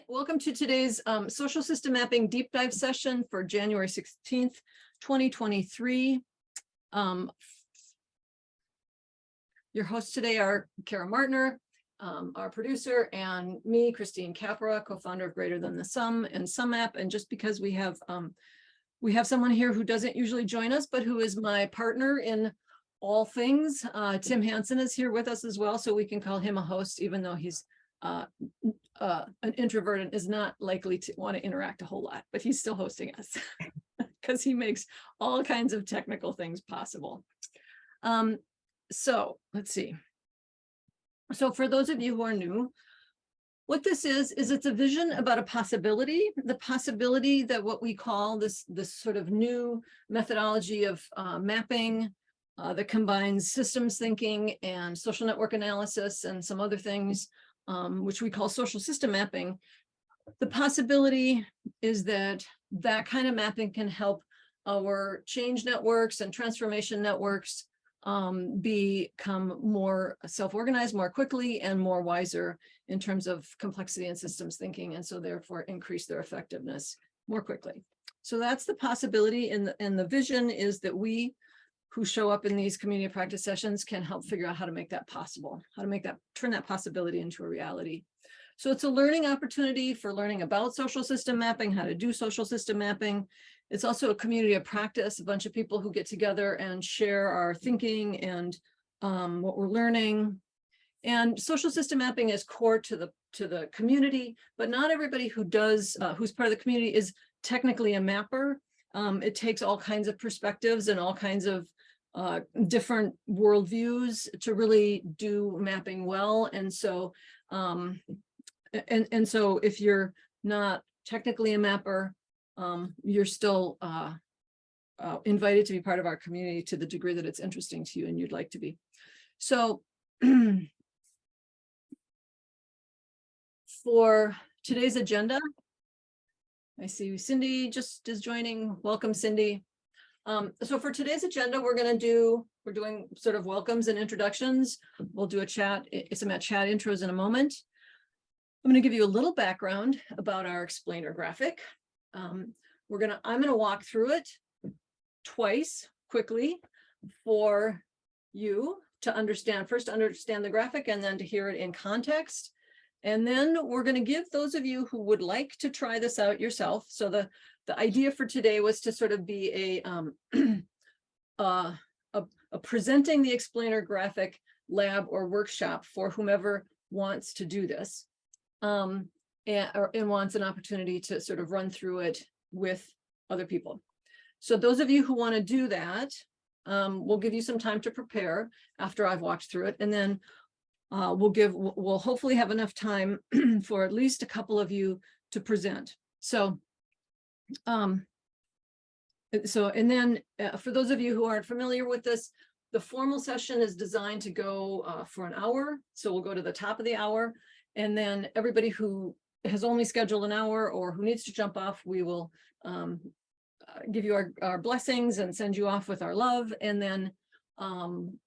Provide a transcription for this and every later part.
Welcome to today's social system mapping deep dive session for January 16th, 2023. Your hosts today are Kara Martner, our producer, and me, Christine Capra, co-founder of Greater Than the Sum and sumApp. And just because we have someone here who doesn't usually join us, but who is my partner in all things, Tim Hansen is here with us as well, so we can call him a host, even though he's an introvert and is not likely to want to interact a whole lot, but he's still hosting us because he makes all kinds of technical things possible. So let's see. So for those of you who are new, what this is it's a vision about a possibility, the possibility that what we call this sort of new methodology of mapping that combines systems thinking and social network analysis and some other things, which we call social system mapping. The possibility is that that kind of mapping can help our change networks and transformation networks become more self-organized more quickly and more wiser in terms of complexity and systems thinking, and so therefore increase their effectiveness more quickly. So that's the possibility, and the vision is that we who show up in these community practice sessions can help figure out how to make that possible, how to make that, turn that possibility into a reality. So it's a learning opportunity for learning about social system mapping, how to do social system mapping. It's also a community of practice, a bunch of people who get together and share our thinking and what we're learning. And social system mapping is core to the community, but not everybody who does, who's part of the community is technically a mapper. It takes all kinds of perspectives and all kinds of different worldviews to really do mapping well. And so, so if you're not technically a mapper, you're still invited to be part of our community to the degree that it's interesting to you and you'd like to be. So for today's agenda, I see Cindy just is joining. Welcome, Cindy. So for today's agenda, we're doing sort of welcomes and introductions. We'll do a chat, some chat intros in a moment. I'm going to give you a little background about our explainer graphic. I'm going to walk through it twice quickly for you to understand, first to understand the graphic and then to hear it in context. And then we're going to give those of you who would like to try this out yourself. So the idea for today was to sort of be a presenting the explainer graphic lab or workshop for whomever wants to do this and wants an opportunity to sort of run through it with other people. So those of you who want to do that, we'll give you some time to prepare after I've walked through it, and then we'll hopefully have enough time for at least a couple of you to present. So, and then for those of you who aren't familiar with this, the formal session is designed to go for an hour. So we'll go to the top of the hour, and then everybody who has only scheduled an hour or who needs to jump off, we will give you our blessings and send you off with our love. And then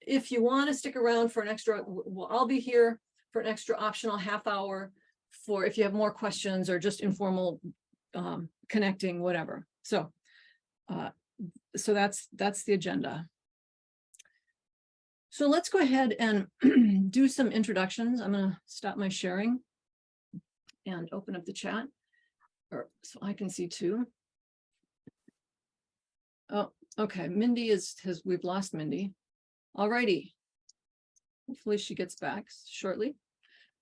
if you want to stick around for an extra, I'll be here for an extra optional half hour for if you have more questions or just informal connecting, whatever. So so that's the agenda. So let's go ahead and do some introductions. I'm going to stop my sharing and open up the chat so I can see too. Oh, okay. Mindy we've lost Mindy. All righty. Hopefully she gets back shortly.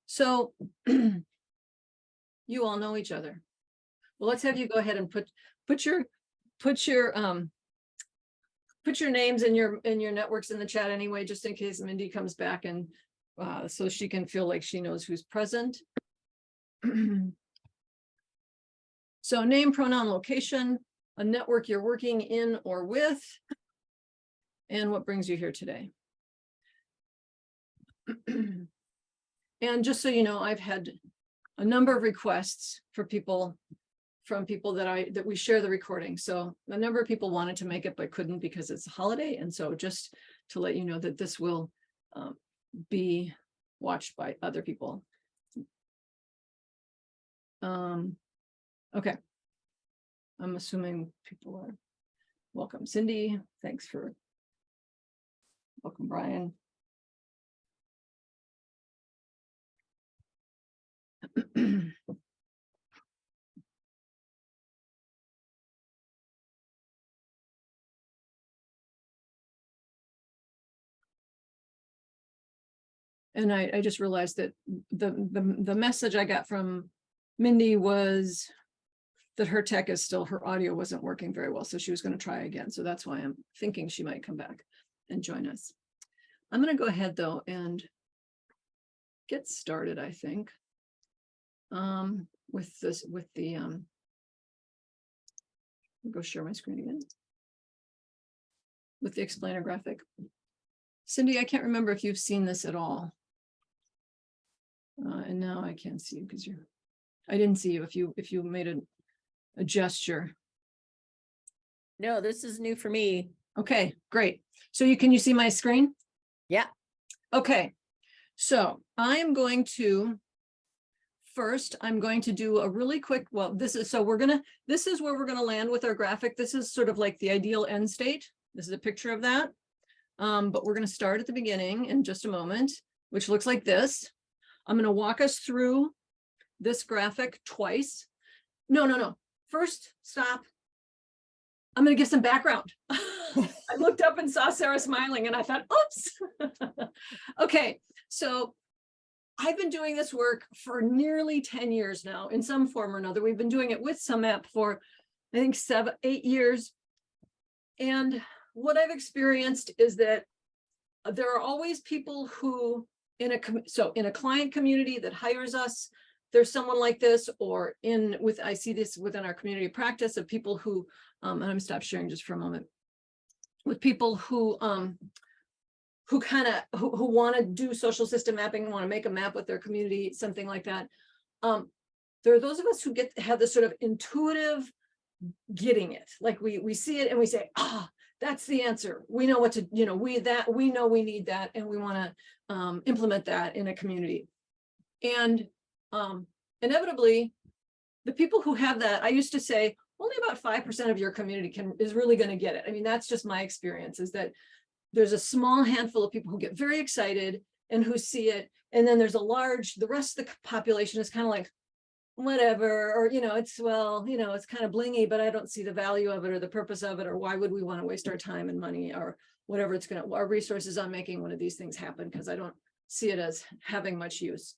So you all know each other. Well, let's have you go ahead and put your names and your networks in the chat anyway, just in case Mindy comes back, and so she can feel like she knows who's present. So name, pronoun, location, a network you're working in or with, and what brings you here today. And just so you know, I've had a number of requests from people that we share the recording. So a number of people wanted to make it but couldn't because it's a holiday, and so just to let you know that this will be watched by other people. Okay. I'm assuming people are welcome. Cindy, thanks for welcome, Brian. And I just realized that the message I got from Mindy was that her tech is still, her audio wasn't working very well. So she was going to try again. So that's why I'm thinking she might come back and join us. I'm going to go ahead though and get started, I think, with this, with the, I'll go share my screen again with the explainer graphic. Cindy, I can't remember if you've seen this at all. And now I can't see you because I didn't see you if you made a gesture. No, this is new for me. Okay, great. So can you see my screen? Yeah. Okay. So I'm going to do a really quick, this is where we're going to land with our graphic. This is sort of like the ideal end state. This is a picture of that. But we're going to start at the beginning in just a moment, which looks like this. I'm going to walk us through this graphic twice. No. First, stop. I'm going to give some background. I looked up and saw Sarah smiling and I thought, oops. Okay, so I've been doing this work for nearly 10 years now in some form or another. We've been doing it with sumApp for, I think, 8 years. And what I've experienced is that there are always people who, in a client community that hires us, there's someone like this, or I see this within our community practice of people who, and I'm gonna stop sharing just for a moment, with people who want to do social system mapping, want to make a map with their community, something like that. There are those of us who have this sort of intuitive getting it, like we see it and we say, that's the answer. We know what to, we know we need that, and we want to implement that in a community. And inevitably, the people who have that, I used to say, only about 5% of your community is really going to get it. I mean, that's just my experience, is that there's a small handful of people who get very excited and who see it. And then there's the rest of the population is kind of like, whatever, or, it's kind of blingy, but I don't see the value of it or the purpose of it, or why would we want to waste our time and money or whatever our resources on making one of these things happen, because I don't see it as having much use.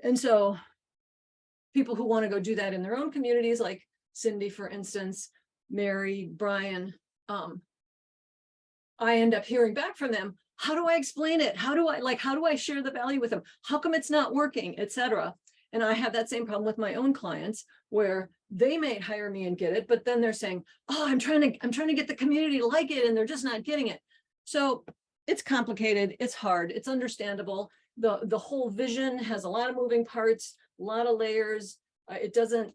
And so people who want to go do that in their own communities, like Cindy, for instance, Mary, Brian, I end up hearing back from them. How do I explain it? How do I share the value with them? How come it's not working, etc.? And I have that same problem with my own clients, where they may hire me and get it, but then they're saying, oh, I'm trying to get the community to like it, and they're just not getting it. So it's complicated, it's hard, it's understandable. The whole vision has a lot of moving parts, a lot of layers. It doesn't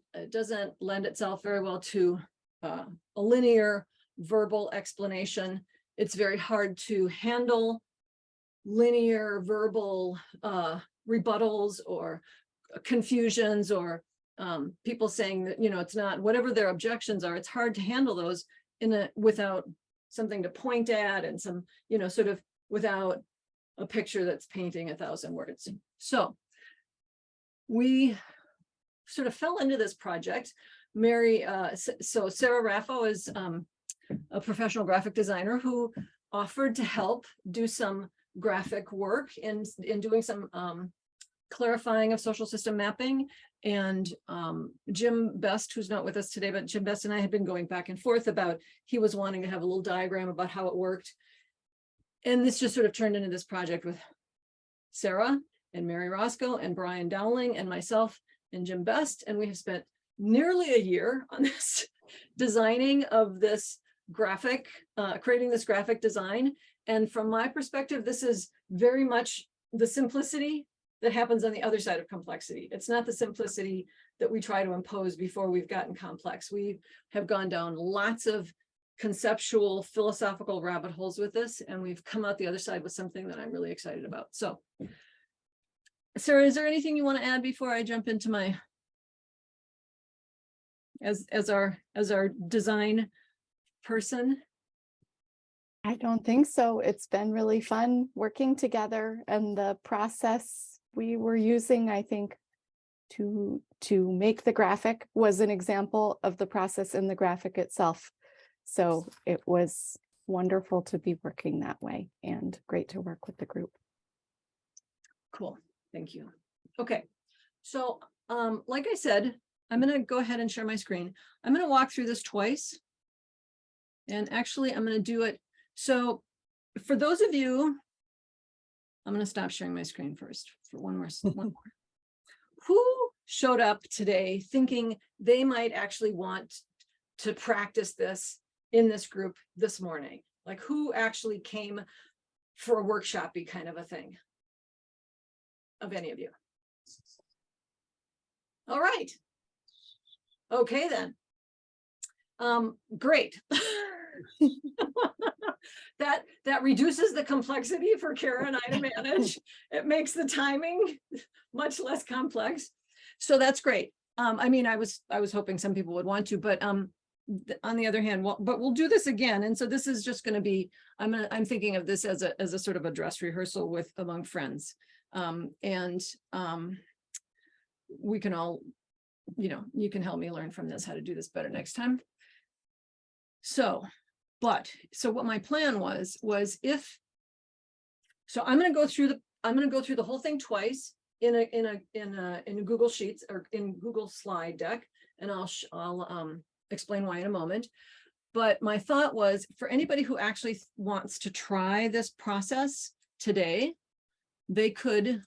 lend itself very well to a linear verbal explanation. It's very hard to handle linear verbal rebuttals or confusions, or people saying that, it's not, whatever their objections are, it's hard to handle those without something to point at, and some, sort of without a picture that's painting 1,000 words. So we sort of fell into this project. Mary, so Sarah Raffo is a professional graphic designer who offered to help do some graphic work in doing some clarifying of social system mapping. And Jim Best, who's not with us today, but Jim Best and I had been going back and forth about, he was wanting to have a little diagram about how it worked. And this just sort of turned into this project with Sarah and Mary Roscoe and Brian Dowling and myself and Jim Best. And we have spent nearly a year on this designing of this graphic, creating this graphic design. And from my perspective, this is very much the simplicity that happens on the other side of complexity. It's not the simplicity that we try to impose before we've gotten complex. We have gone down lots of conceptual, philosophical rabbit holes with this, and we've come out the other side with something that I'm really excited about. So, Sarah, is there anything you want to add before I jump into my as our design person? I don't think so. It's been really fun working together, and the process we were using, I think, to make the graphic was an example of the process in the graphic itself. So it was wonderful to be working that way and great to work with the group. Cool, thank you. Okay, so like I said, I'm going to go ahead and share my screen. I'm going to walk through this twice. And actually, I'm going to do it. So for those of you, I'm going to stop sharing my screen first for one more. Who showed up today thinking they might actually want to practice this in this group this morning? Like, who actually came for a workshop-y kind of a thing? Of any of you? All right. Okay, then. Great. that reduces the complexity for Kara and I to manage. It makes the timing much less complex. So that's great. I mean, I was hoping some people would want to, but on the other hand, but we'll do this again. And so this is just going to be, I'm thinking of this as a sort of a dress rehearsal among friends. We can all, you can help me learn from this how to do this better next time. So what my plan was I'm going to go through the whole thing twice in a Google Sheets or in Google slide deck, and I'll explain why in a moment. But my thought was, for anybody who actually wants to try this process today, they could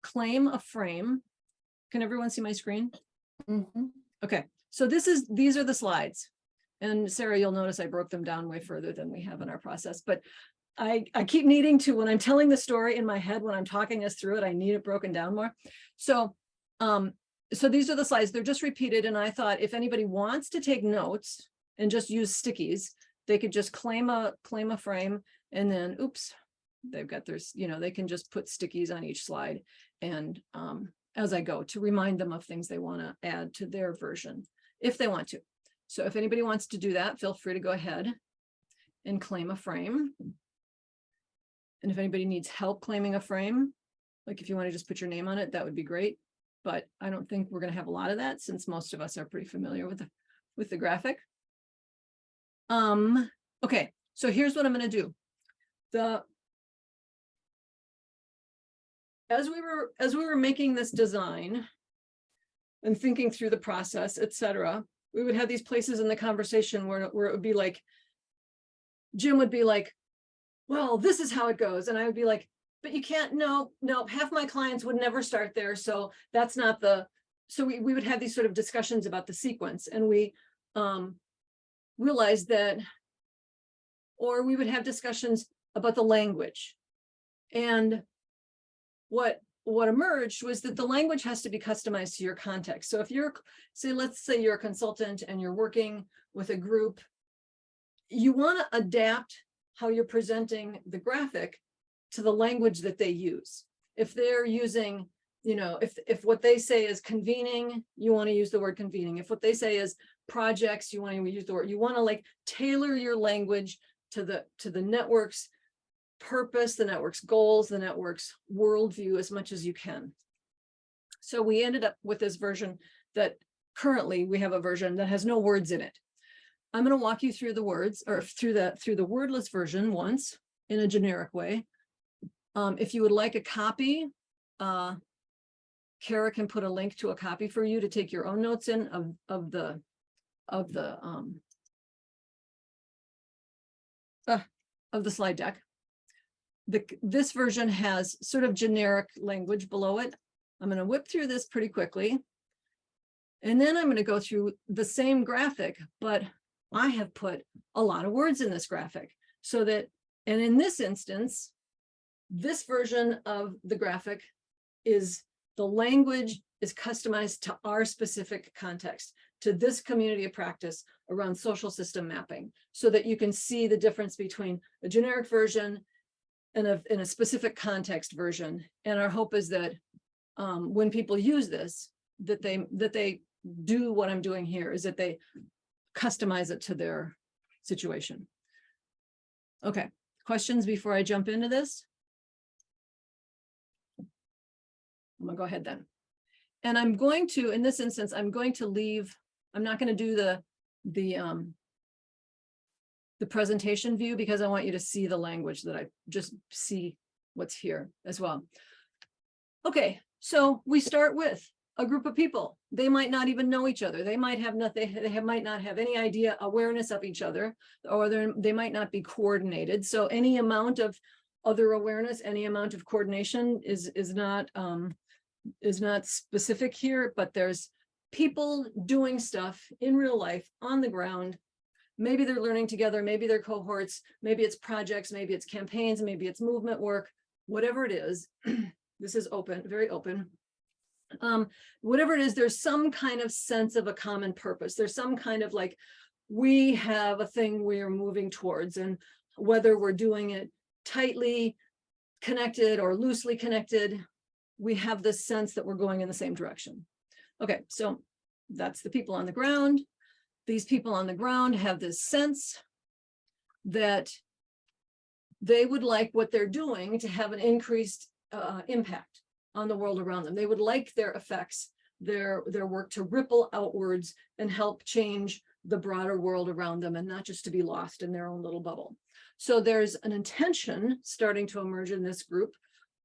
claim a frame. Can everyone see my screen? Mm-hmm. Okay, so these are the slides. And Sarah, you'll notice I broke them down way further than we have in our process, but I keep needing to, when I'm telling the story in my head, when I'm talking us through it, I need it broken down more. So these are the slides, they're just repeated. And I thought if anybody wants to take notes and just use stickies, they could just claim a frame, and then, oops, they've got their, they can just put stickies on each slide. And as I go, to remind them of things they want to add to their version, if they want to. So if anybody wants to do that, feel free to go ahead and claim a frame. And if anybody needs help claiming a frame, like if you want to just put your name on it, that would be great. But I don't think we're going to have a lot of that, since most of us are pretty familiar with the graphic. Okay, so here's what I'm going to do. As we were making this design and thinking through the process, etc., we would have these places in the conversation where it would be like, Jim would be like, well, this is how it goes. And I would be like, but you can't, no, half my clients would never start there. So that's not so we would have these sort of discussions about the sequence. And we realized that, or we would have discussions about the language. And what emerged was that the language has to be customized to your context. So if let's say you're a consultant and you're working with a group, you want to adapt how you're presenting the graphic to the language that they use. If they're using, if what they say is convening, you want to use the word convening. If what they say is projects, you want to use the word, you want to tailor your language to the network's purpose, the network's goals, the network's worldview as much as you can. So we ended up with this version that currently we have a version that has no words in it. I'm going to walk you through the words, or through the wordless version once in a generic way. If you would like a copy, Kara can put a link to a copy for you to take your own notes in of the slide deck. This version has sort of generic language below it. I'm going to whip through this pretty quickly. And then I'm going to go through the same graphic, but I have put a lot of words in this graphic so that, and in this instance, this version of the graphic is the language is customized to our specific context, to this community of practice around social system mapping, so that you can see the difference between a generic version and a specific context version. And our hope is that when people use this, that they do what I'm doing here, is that they customize it to their situation. Okay, questions before I jump into this? I'm gonna go ahead then. And I'm going to, in this instance, I'm going to leave, I'm not going to do the presentation view because I want you to see the language, that I just see what's here as well. Okay, so we start with a group of people. They might not even know each other. They might have nothing, might not have any idea, awareness of each other, or they might not be coordinated. So any amount of other awareness, any amount of coordination is not specific here, but there's people doing stuff in real life on the ground. Maybe they're learning together, maybe they're cohorts, maybe it's projects, maybe it's campaigns, maybe it's movement work, whatever it is. This is open, very open. Whatever it is, there's some kind of sense of a common purpose. There's some kind of like, we have a thing we're moving towards, and whether we're doing it tightly connected or loosely connected, we have this sense that we're going in the same direction. Okay, so that's the people on the ground. These people on the ground have this sense that they would like what they're doing to have an increased impact on the world around them. They would like their effects, their work to ripple outwards and help change the broader world around them, and not just to be lost in their own little bubble. So there's an intention starting to emerge in this group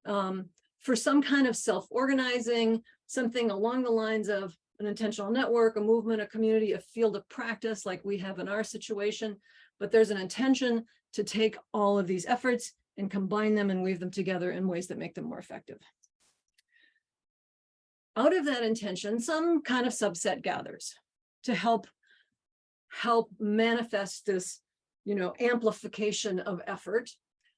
for some kind of self-organizing, something along the lines of an intentional network, a movement, a community, a field of practice like we have in our situation. But there's an intention to take all of these efforts and combine them and weave them together in ways that make them more effective. Out of that intention, some kind of subset gathers to help manifest this, amplification of effort.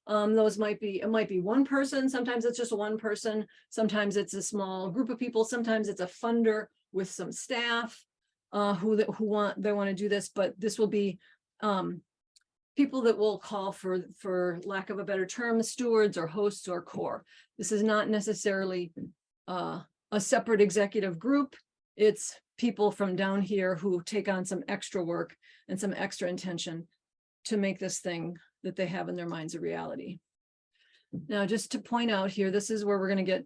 Those might be, it might be one person. Sometimes it's just one person. Sometimes it's a small group of people. Sometimes it's a funder with some staff who want to do this. But this will be people that we'll call, for lack of a better term, stewards or hosts or core. This is not necessarily a separate executive group. It's people from down here who take on some extra work and some extra intention to make this thing that they have in their minds a reality. Now, just to point out here, this is where we're going to get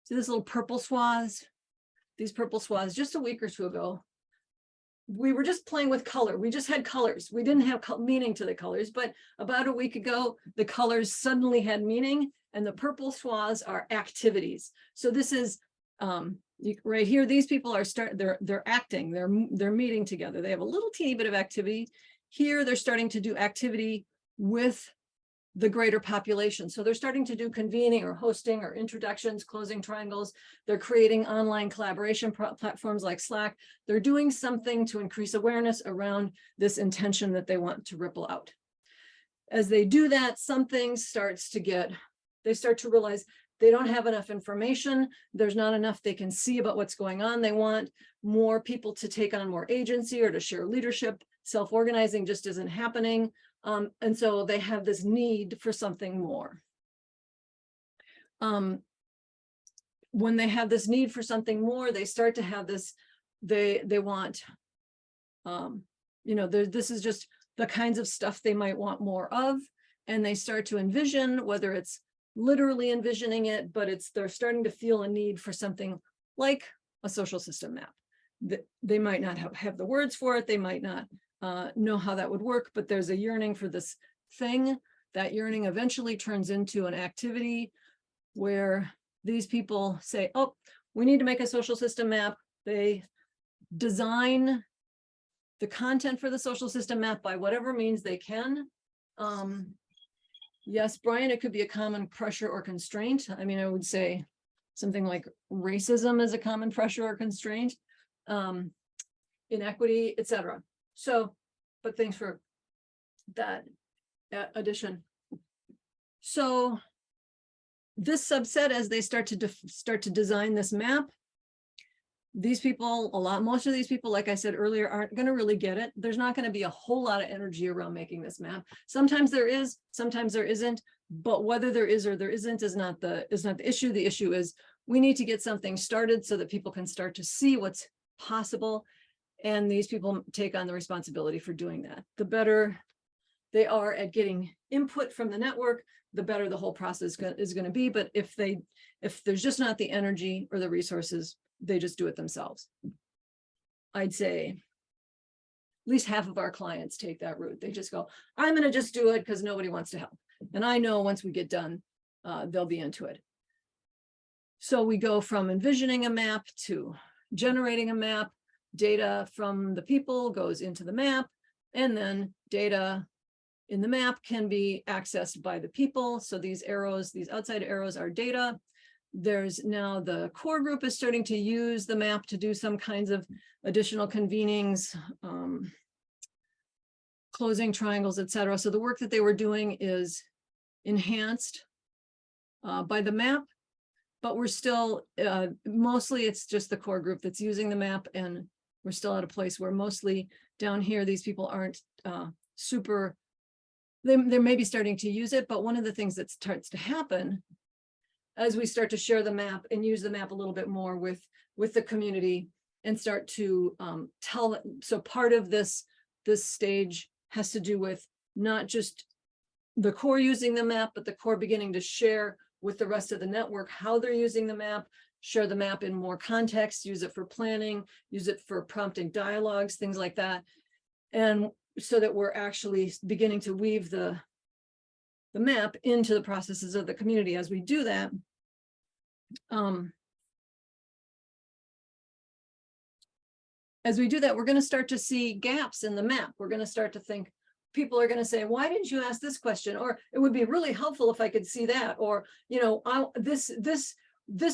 to this little purple swaths. These purple swaths, just a week or two ago, we were just playing with color. We just had colors. We didn't have meaning to the colors, but about a week ago, the colors suddenly had meaning, and the purple swaths are activities. So this is right here. These people are they're acting. They're meeting together. They have a little teeny bit of activity. Here, they're starting to do activity with the greater population. So they're starting to do convening or hosting or introductions, closing triangles. They're creating online collaboration platforms like Slack. They're doing something to increase awareness around this intention that they want to ripple out. As they do that, something starts to they start to realize they don't have enough information. There's not enough they can see about what's going on. They want more people to take on more agency or to share leadership. Self-organizing just isn't happening. And so they have this need for something more. When they have this need for something more, they start to have this, they want, this is just the kinds of stuff they might want more of. And they start to envision, whether it's literally envisioning it, but they're starting to feel a need for something like a social system map. They might not have the words for it. They might not know how that would work, but there's a yearning for this thing. That yearning eventually turns into an activity where these people say, oh, we need to make a social system map. They design the content for the social system map by whatever means they can. Yes, Brian, it could be a common pressure or constraint. I mean, I would say something like racism is a common pressure or constraint, inequity, etc. So, but thanks for that addition. So this subset, as they start to design this map, these people, most of these people, like I said earlier, aren't going to really get it. There's not going to be a whole lot of energy around making this map. Sometimes there is, sometimes there isn't, but whether there is or there isn't is not the issue. The issue is we need to get something started so that people can start to see what's possible. And these people take on the responsibility for doing that. The better they are at getting input from the network, the better the whole process is going to be. But if there's just not the energy or the resources, they just do it themselves. I'd say at least half of our clients take that route. They just go, I'm going to just do it because nobody wants to help. And I know once we get done, they'll be into it. So we go from envisioning a map to generating a map. Data from the people goes into the map, and then data in the map can be accessed by the people. So these arrows, these outside arrows are data. There's now the core group is starting to use the map to do some kinds of additional convenings, closing triangles, etc. So the work that they were doing is enhanced by the map, but we're still, mostly it's just the core group that's using the map, and we're still at a place where mostly down here, these people aren't super, they may be starting to use it, but one of the things that starts to happen as we start to share the map and use the map a little bit more with the community and start to tell, so part of this stage has to do with not just the core using the map, but the core beginning to share with the rest of the network how they're using the map, share the map in more context, use it for planning, use it for prompting dialogues, things like that. And so that we're actually beginning to weave the map into the processes of the community. As we do that, we're going to start to see gaps in the map. We're going to start to think, people are going to say, why didn't you ask this question? Or it would be really helpful if I could see that. Or, you know, this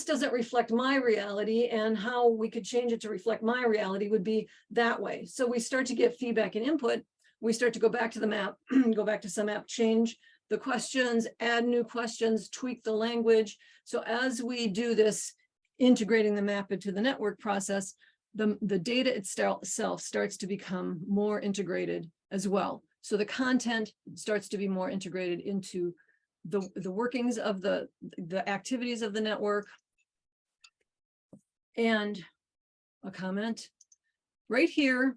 doesn't reflect my reality, and how we could change it to reflect my reality would be that way. So we start to get feedback and input. We start to go back to the map, go back to sumApp, change the questions, add new questions, tweak the language. So as we do this, integrating the map into the network process, the data itself starts to become more integrated as well. So the content starts to be more integrated into the workings of the activities of the network. And a comment right here,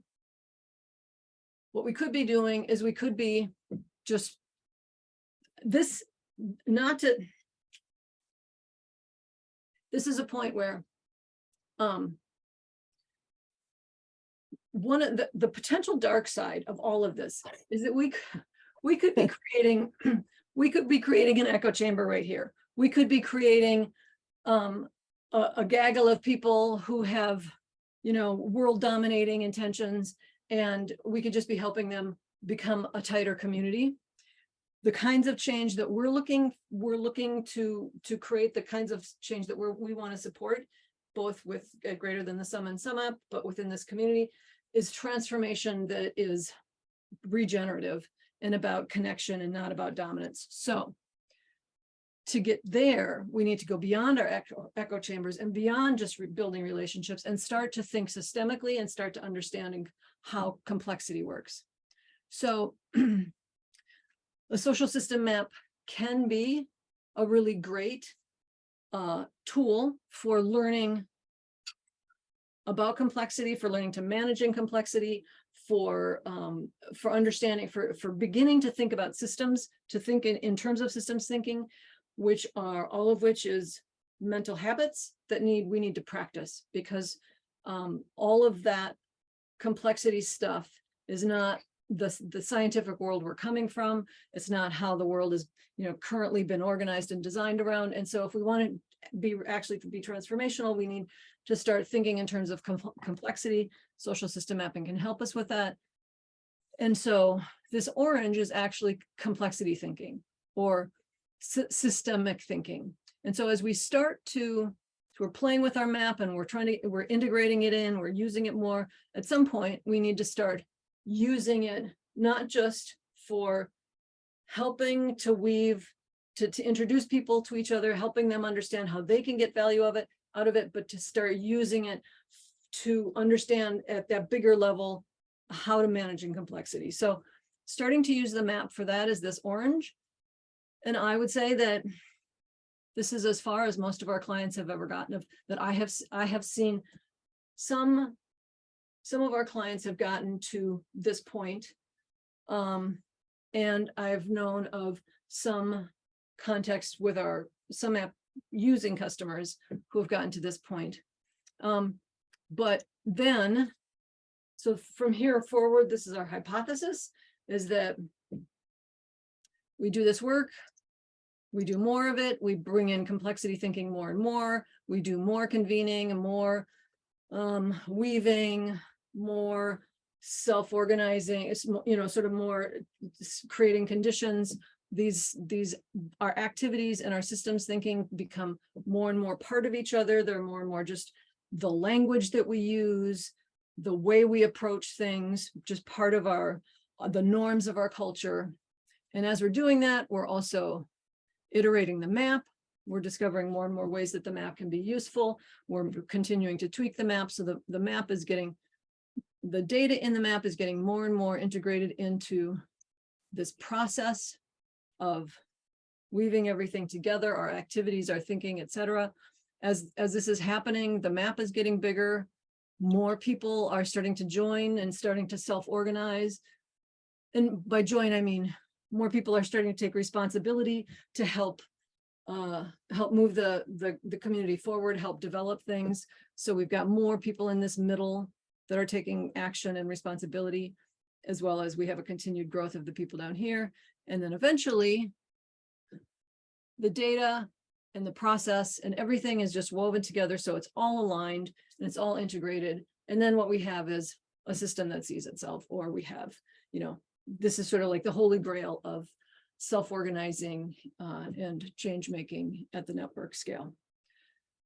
what we could be doing is we could be just this, this is a point where one of the potential dark side of all of this is that we could be creating an echo chamber right here. We could be creating a gaggle of people who have, you know, world dominating intentions, and we could just be helping them become a tighter community. The kinds of change that we're looking to create, the kinds of change that we want to support, both with greater than the sum and sumApp, but within this community, is transformation that is regenerative and about connection and not about dominance. So to get there, we need to go beyond our echo chambers and beyond just building relationships, and start to think systemically and start to understanding how complexity works. So a social system map can be a really great tool for learning about complexity, for learning to managing complexity, for understanding, for beginning to think about systems, to think in terms of systems thinking, which are all of which is mental habits that we need to practice, because all of that complexity stuff is not the scientific world we're coming from. It's not how the world is, you know, currently been organized and designed around. And so if we want to be transformational, we need to start thinking in terms of complexity. Social system mapping can help us with that. And so this orange is actually complexity thinking, or systemic thinking. And so as we start to, we're playing with our map and we're integrating it in, we're using it more. At some point, we need to start using it, not just for helping to weave, to introduce people to each other, helping them understand how they can get value out of it, but to start using it to understand at that bigger level how to manage in complexity. So starting to use the map for that is this orange. And I would say that this is as far as most of our clients have ever gotten, that I have seen some some of our clients have gotten to this point. And I've known of some context with our sumApp using customers who have gotten to this point. But then, so from here forward, this is our hypothesis, is that we do this work, we do more of it, we bring in complexity thinking more and more, we do more convening and more weaving, more self-organizing, it's sort of more creating conditions. These our activities and our systems thinking become more and more part of each other. They're more and more just the language that we use, the way we approach things, just part of the norms of our culture. And as we're doing that, we're also iterating the map. We're discovering more and more ways that the map can be useful. We're continuing to tweak the map so the map is getting, the data in the map is getting more and more integrated into this process of weaving everything together, our activities, our thinking, etc. As this is happening, the map is getting bigger. More people are starting to join and starting to self-organize. And by join, I mean, more people are starting to take responsibility to help move the community forward, help develop things. So we've got more people in this middle that are taking action and responsibility, as well as we have a continued growth of the people down here. And then eventually the data and the process and everything is just woven together. So it's all aligned and it's all integrated. And then what we have is a system that sees itself, or we have, this is sort of like the holy grail of self-organizing and change making at the network scale.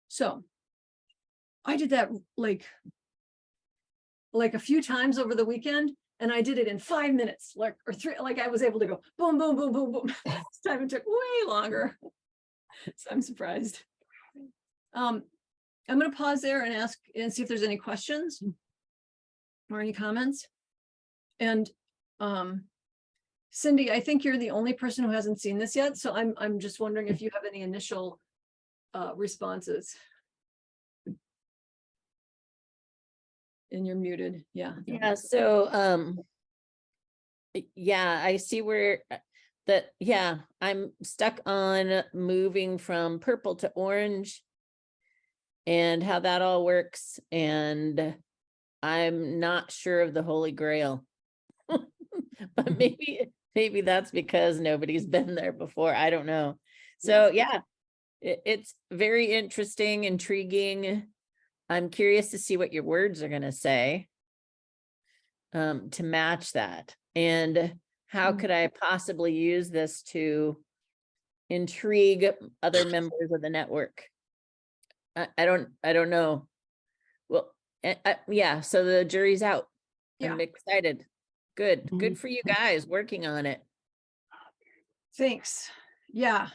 So I did that like a few times over the weekend, and I did it in 5 minutes, or three, I was able to go boom, boom, boom, boom, boom. This time it took way longer. So I'm surprised. I'm going to pause there and ask and see if there's any questions or any comments. And Cindy, I think you're the only person who hasn't seen this yet. So I'm just wondering if you have any initial responses. And you're muted. Yeah. Yeah. So, yeah, I see where I'm stuck on moving from purple to orange and how that all works. And I'm not sure of the Holy Grail, but maybe that's because nobody's been there before. I don't know. So yeah, it's very interesting, intriguing. I'm curious to see what your words are going to say to match that. And how could I possibly use this to intrigue other members of the network? I don't know. Well, yeah, so the jury's out. Yeah. I'm excited. Good for you guys working on it. Thanks. Yeah.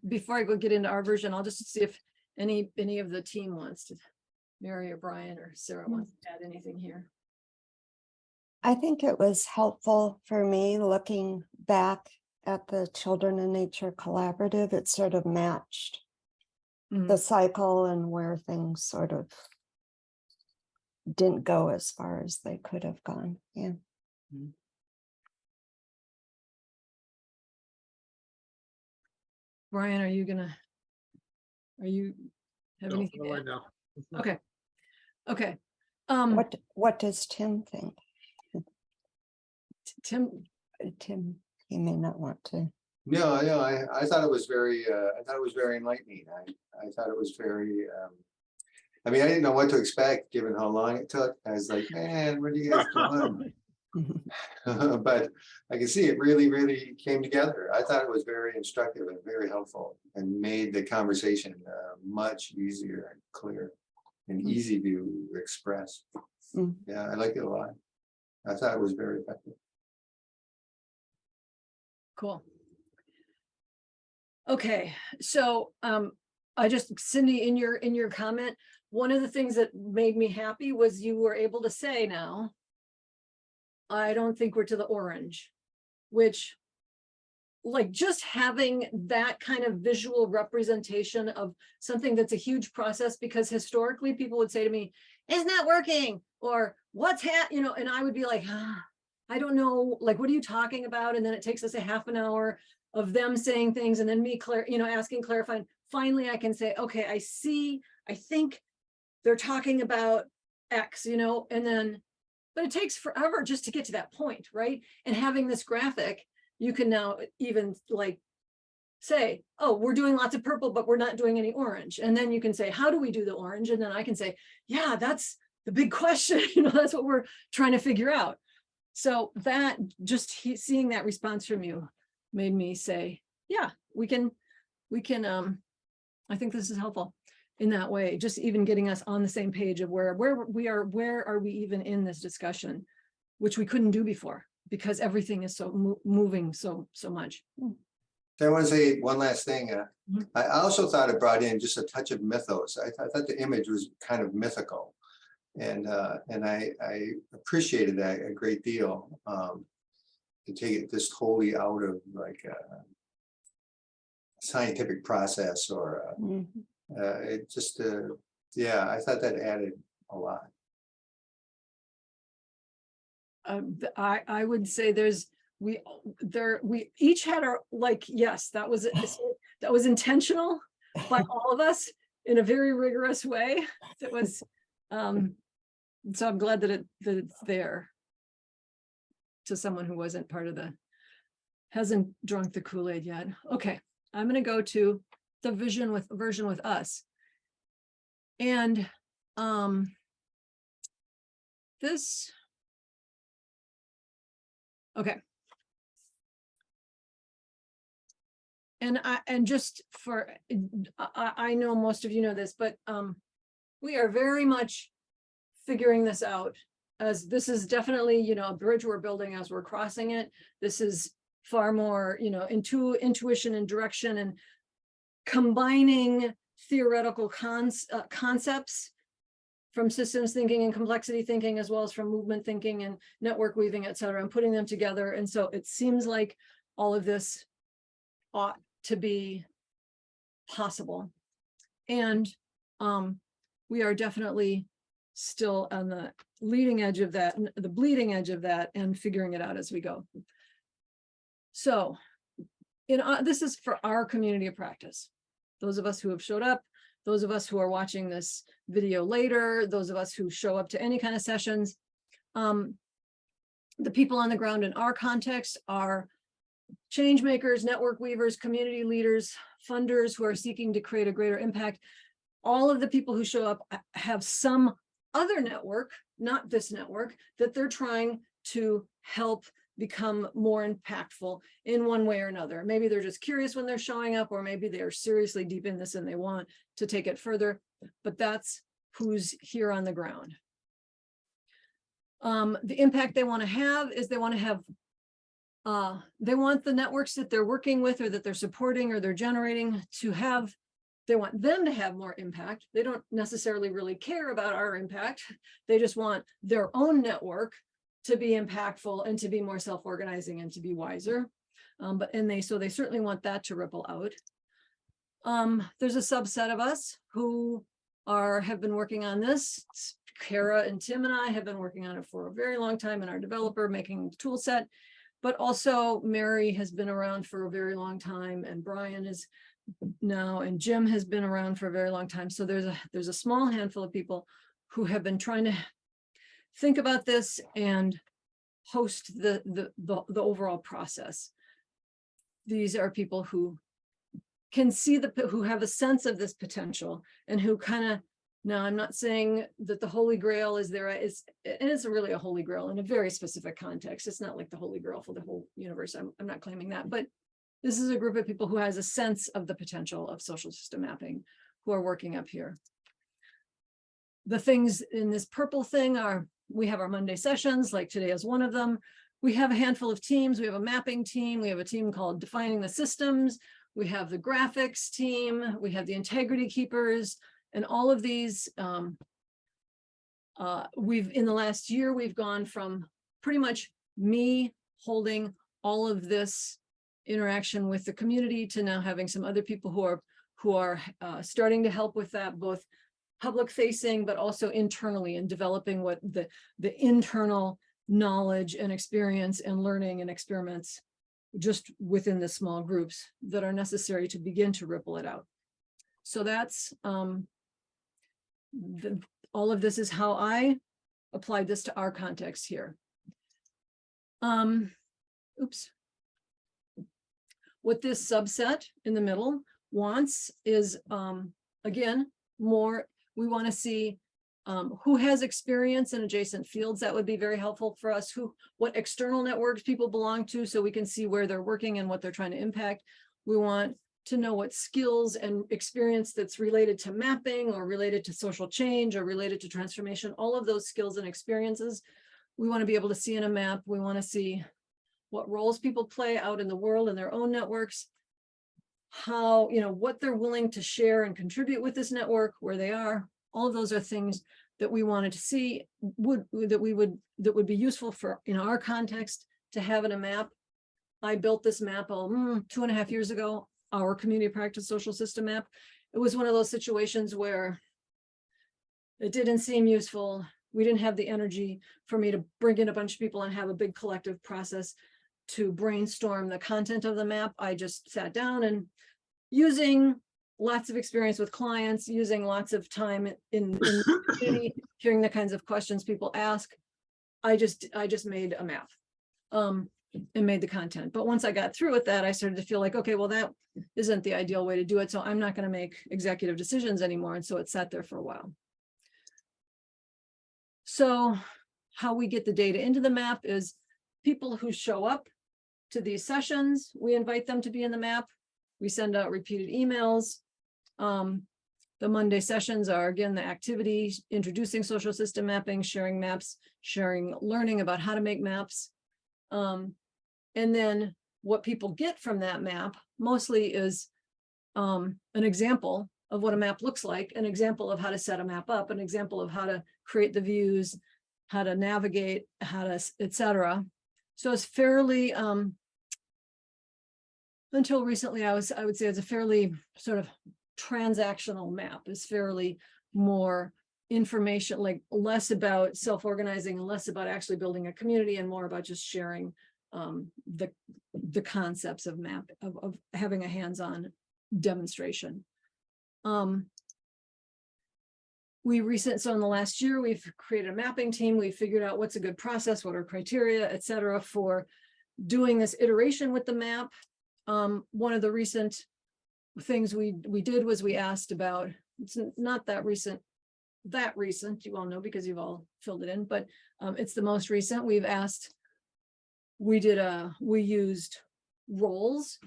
Before I go get into our version, I'll just see if any of the team wants to, Mary or Brian or Sarah wants to add anything here. I think it was helpful for me looking back at the Children in Nature Collaborative. It sort of matched the cycle and where things sort of didn't go as far as they could have gone. Yeah. Brian, are you have anything to add? No. Okay. Okay. What does Tim think? Tim, he may not want to. No, I thought it was very, enlightening. I thought it was very, I didn't know what to expect given how long it took. I was like, man, what are you guys doing? But I can see it really came together. I thought it was very instructive and very helpful and made the conversation much easier and clear and easy to express. Yeah, I liked it a lot. I thought it was very effective. cool. Okay, so Cindy, in your comment, one of the things that made me happy was you were able to say now, I don't think we're to the orange, which like just having that kind of visual representation of something that's a huge process, because historically people would say to me, it's not working, or what's and I would be like, I don't know, like, what are you talking about? And then it takes us a half an hour of them saying things and then me asking, clarifying. Finally, I can say, okay, I see, I think they're talking about X, and then, but it takes forever just to get to that point, right? And having this graphic, you can now even like say, oh, we're doing lots of purple, but we're not doing any orange. And then you can say, how do we do the orange? And then I can say, yeah, that's the big question. That's what we're trying to figure out. So that just seeing that response from you made me say, yeah, we can, I think this is helpful in that way, just even getting us on the same page of where are we even in this discussion, which we couldn't do before because everything is so moving so much. So I want to say one last thing. Mhm. I also thought it brought in just a touch of mythos. I thought the image was kind of mythical. And I appreciated that a great deal, to take it just wholly out of like a scientific process or it just, yeah, I thought that added a lot. I would say we each had our, like, yes, that was intentional by all of us in a very rigorous way. It was, so I'm glad that it's there to someone who wasn't part of hasn't drunk the Kool-Aid yet. Okay, I'm going to go to the version with us. And this, okay. And just for, I know most of you know this, but we are very much figuring this out, as this is definitely, a bridge we're building as we're crossing it. This is far more, intuition and direction and combining theoretical concepts from systems thinking and complexity thinking, as well as from movement thinking and network weaving, et cetera, and putting them together. And so it seems like all of this ought to be possible. And we are definitely still on the leading edge of that, the bleeding edge of that, and figuring it out as we go. So this is for our community of practice. Those of us who have showed up, those of us who are watching this video later, those of us who show up to any kind of sessions. The people on the ground in our context are change makers, network weavers, community leaders, funders who are seeking to create a greater impact. All of the people who show up have some other network, not this network, that they're trying to help become more impactful in one way or another. Maybe they're just curious when they're showing up, or maybe they're seriously deep in this and they want to take it further, but that's who's here on the ground. The impact they want to have is they want the networks that they're working with or that they're supporting or they're generating to have, they want them to have more impact. They don't necessarily really care about our impact. They just want their own network to be impactful and to be more self-organizing and to be wiser. So they certainly want that to ripple out. There's a subset of us who have been working on this. Kara and Tim and I have been working on it for a very long time, and our developer making the tool set. But also Mary has been around for a very long time, and Brian is now, and Jim has been around for a very long time. So there's a small handful of people who have been trying to think about this and host the overall process. These are people who can see who have a sense of this potential, and who kind of, now I'm not saying that the Holy Grail is there, and it's really a Holy Grail in a very specific context. It's not like the Holy Grail for the whole universe. I'm not claiming that, but this is a group of people who has a sense of the potential of social system mapping, who are working up here. The things in this purple thing are, we have our Monday sessions, like today is one of them. We have a handful of teams. We have a mapping team. We have a team called Defining the Systems. We have the graphics team. We have the integrity keepers, and all of these. In the last year, we've gone from pretty much me holding all of this interaction with the community to now having some other people who are starting to help with that, both public facing, but also internally, in developing what the internal knowledge and experience and learning and experiments just within the small groups that are necessary to begin to ripple it out. So that's all of this is how I applied this to our context here. Oops. What this subset in the middle wants is, again, more, we want to see who has experience in adjacent fields. That would be very helpful for us. What external networks people belong to, so we can see where they're working and what they're trying to impact. We want to know what skills and experience that's related to mapping or related to social change or related to transformation. All of those skills and experiences we want to be able to see in a map. We want to see what roles people play out in the world in their own networks, how, what they're willing to share and contribute with this network, where they are. All of those are things that we wanted to see that would be useful for in our context to have in a map. I built this map 2.5 years ago, our community practice social system map. It was one of those situations where it didn't seem useful. We didn't have the energy for me to bring in a bunch of people and have a big collective process to brainstorm the content of the map. I just sat down and, using lots of experience with clients, using lots of time in the community, hearing the kinds of questions people ask, I just made a map and made the content. But once I got through with that, I started to feel like, okay, well, that isn't the ideal way to do it. So I'm not going to make executive decisions anymore. And so it sat there for a while. So how we get the data into the map is people who show up to these sessions, we invite them to be in the map. We send out repeated emails. The Monday sessions are, again, the activities, introducing social system mapping, sharing maps, learning about how to make maps. And then what people get from that map mostly is an example of what a map looks like, an example of how to set a map up, an example of how to create the views, how to navigate, how to, etc. So it's fairly, until recently, I would say it's a fairly sort of transactional map. It's fairly more information, like less about self-organizing, less about actually building a community, and more about just sharing the concepts of map, of having a hands-on demonstration. So in the last year, we've created a mapping team. We've figured out what's a good process, what are criteria, et cetera, for doing this iteration with the map. One of the recent things we did was we asked about, it's not that recent, you all know because you've all filled it in, but it's the most recent. We've asked, we used roles.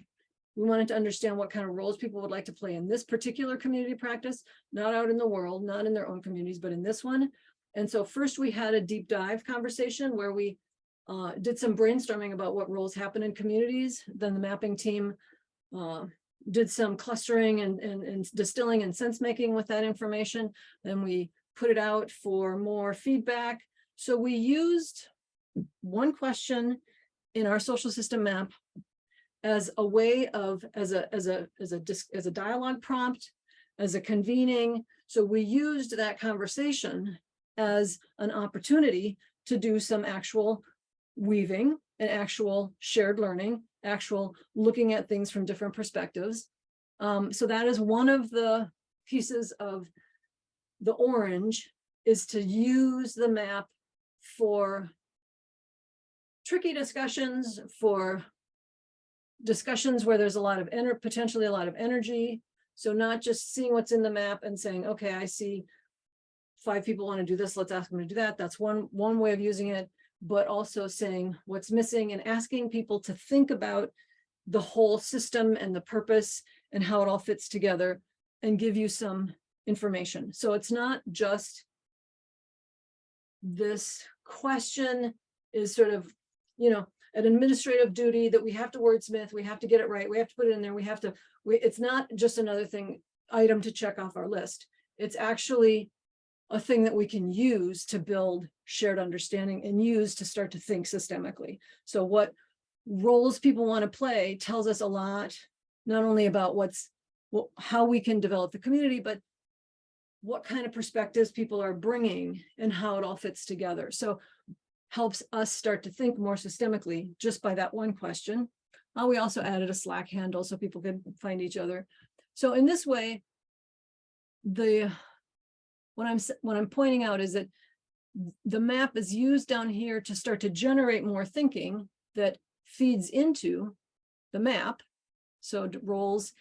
We wanted to understand what kind of roles people would like to play in this particular community practice, not out in the world, not in their own communities, but in this one. And so first we had a deep dive conversation where we did some brainstorming about what roles happen in communities. Then the mapping team did some clustering and distilling and sense making with that information. Then we put it out for more feedback. So we used one question in our social system map as a way of, as a dialogue prompt, as a convening. So we used that conversation as an opportunity to do some actual weaving and actual shared learning, actual looking at things from different perspectives. So that is one of the pieces of the orange, is to use the map for tricky discussions, for discussions where there's a lot of potentially a lot of energy. So not just seeing what's in the map and saying, okay, I see 5 people want to do this, let's ask them to do that. That's one way of using it, but also saying what's missing and asking people to think about the whole system and the purpose and how it all fits together and give you some information. So it's not just this question is sort of, an administrative duty that we have to wordsmith, we have to get it right, we have to put it in there, it's not just another item to check off our list. It's actually a thing that we can use to build shared understanding and use to start to think systemically. So what roles people want to play tells us a lot, not only about how we can develop the community, but what kind of perspectives people are bringing and how it all fits together. So helps us start to think more systemically just by that one question. We also added a Slack handle so people could find each other. So in this way, what I'm pointing out is that the map is used down here to start to generate more thinking that feeds into the map. So roles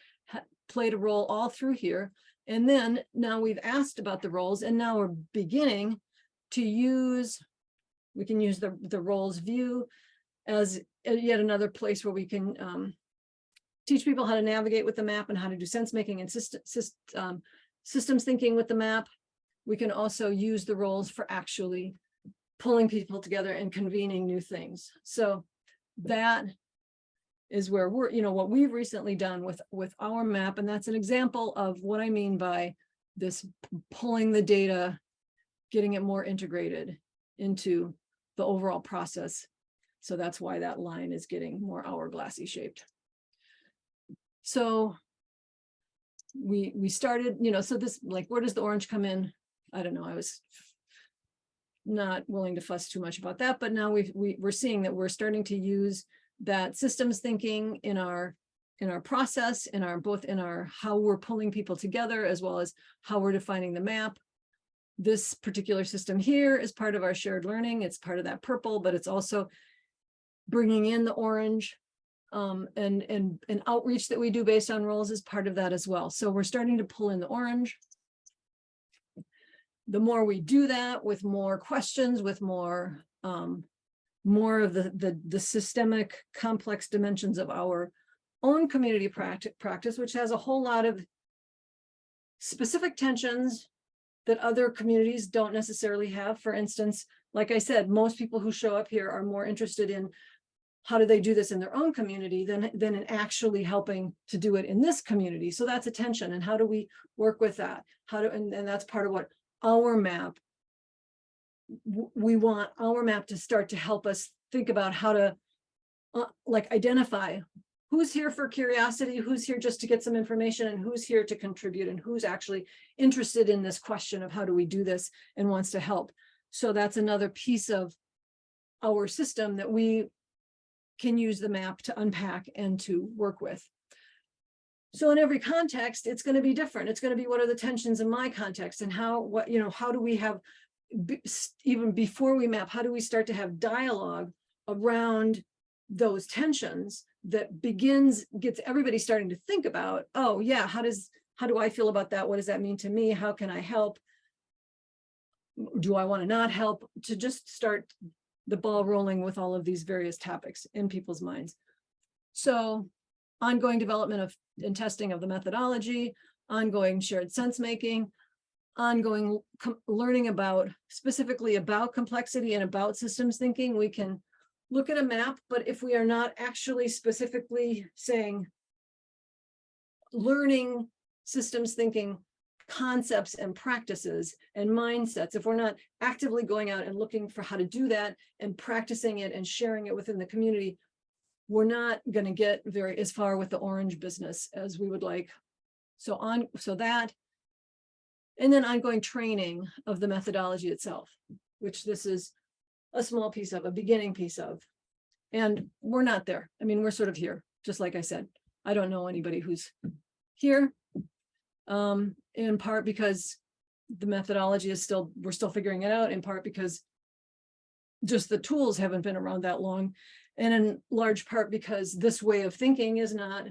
played a role all through here. And then now we've asked about the roles, and now we're beginning to use, we can use the roles view as yet another place where we can teach people how to navigate with the map and how to do sense making and systems thinking with the map. We can also use the roles for actually pulling people together and convening new things. So that is where we're, what we've recently done with our map. And that's an example of what I mean by this pulling the data, getting it more integrated into the overall process. So that's why that line is getting more hourglassy shaped. So we started, so this, like, where does the orange come in? I don't know. I was not willing to fuss too much about that, but now we're seeing that we're starting to use that systems thinking in our process, both in our how we're pulling people together, as well as how we're defining the map. This particular system here is part of our shared learning. It's part of that purple, but it's also bringing in the orange, and outreach that we do based on roles is part of that as well. So we're starting to pull in the orange. The more we do that with more questions, with more of the systemic complex dimensions of our own community practice, which has a whole lot of specific tensions that other communities don't necessarily have. For instance, like I said, most people who show up here are more interested in how do they do this in their own community than in actually helping to do it in this community. So that's a tension. And how do we work with that? And that's part of what our map, we want our map to start to help us think about how to identify who's here for curiosity, who's here just to get some information, and who's here to contribute, and who's actually interested in this question of how do we do this and wants to help. So that's another piece of our system that we can use the map to unpack and to work with. So in every context, it's going to be different. It's going to be, what are the tensions in my context, and how do we have, even before we map, how do we start to have dialogue around those tensions that gets everybody starting to think about, oh yeah, how do I feel about that? What does that mean to me? How can I help? Do I want to not help? To just start the ball rolling with all of these various topics in people's minds. So ongoing development and testing of the methodology, ongoing shared sense making, ongoing learning specifically about complexity and about systems thinking. We can look at a map, but if we are not actually specifically saying, learning systems thinking concepts and practices and mindsets, if we're not actively going out and looking for how to do that and practicing it and sharing it within the community, we're not going to get as far with the orange business as we would like. So that, and then ongoing training of the methodology itself, which this is a small piece of, a beginning piece of. And we're not there. I mean, we're sort of here, just like I said. I don't know anybody who's here, in part because the methodology is we're still figuring it out, in part because just the tools haven't been around that long, and in large part because this way of thinking is not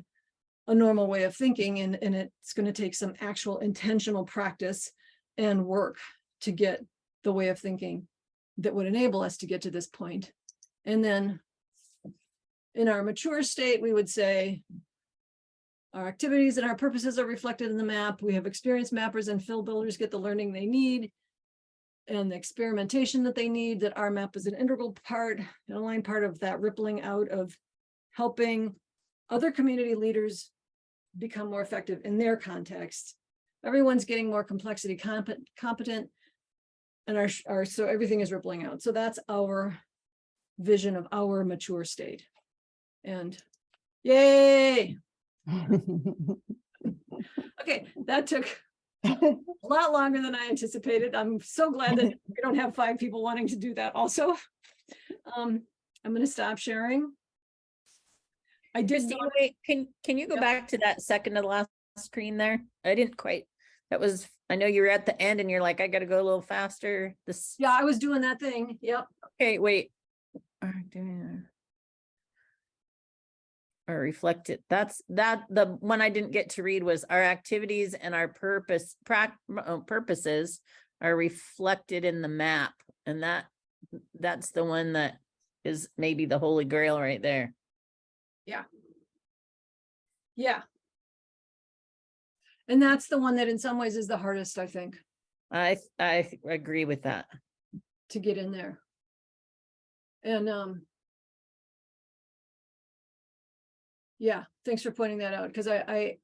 a normal way of thinking, and it's going to take some actual intentional practice and work to get the way of thinking that would enable us to get to this point. And then in our mature state, we would say our activities and our purposes are reflected in the map. We have experienced mappers and fill builders get the learning they need and the experimentation that they need, that our map is an integral part, an aligned part of that rippling out of helping other community leaders become more effective in their context. Everyone's getting more complexity competent, and so everything is rippling out. So that's our vision of our mature state. And yay. Okay, that took a lot longer than I anticipated. I'm so glad that we don't have 5 people wanting to do that also. I'm going to stop sharing. I did Christine, notice- wait, can you go Yeah. back to that second to the last screen there? I didn't quite, that was, I know you were at the end and you're like, I gotta go a little faster. This, yeah, I was doing that thing. Yep. okay, wait. Or reflect it. That's the one I didn't get to read was our activities and our purposes are reflected in the map. And that's the one that is maybe the holy grail right there. Yeah. And that's the one that in some ways is the hardest, I think, I agree with that. to get in there. And yeah, thanks for pointing that out, because I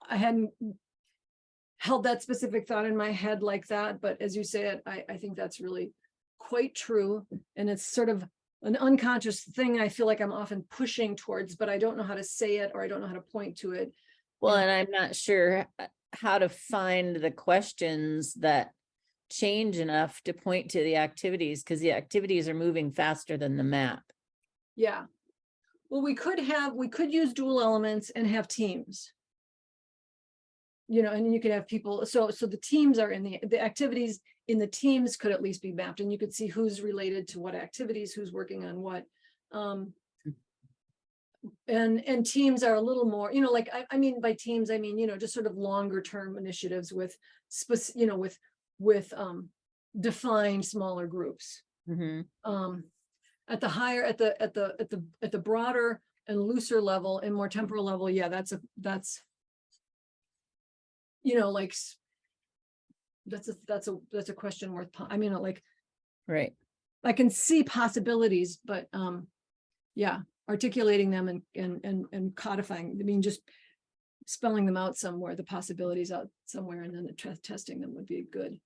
hadn't held that specific thought in my head like that, but as you say it, I think that's really quite true. And it's sort of an unconscious thing I feel like I'm often pushing towards, but I don't know how to say it, or I don't know how to point to it. Well, Yeah. and I'm not sure how to find the questions that change enough to point to the activities, because the activities are moving faster than the map. Yeah. Well, we could use dual elements and have teams. You know, and you could have people, so the teams are in the activities in the teams could at least be mapped, and you could see who's related to what activities, who's working on what. And teams are a little more, you know, like, I mean, by teams, I mean, you know, just sort of longer term initiatives with defined smaller groups. Mhm. At the higher, at the broader and looser level and more temporal level, yeah, that's you know, like that's a question worth, I mean, like, Right. I can see possibilities, but yeah, articulating them and codifying, I mean, just spelling them out somewhere, the possibilities out somewhere, and then testing them would be a good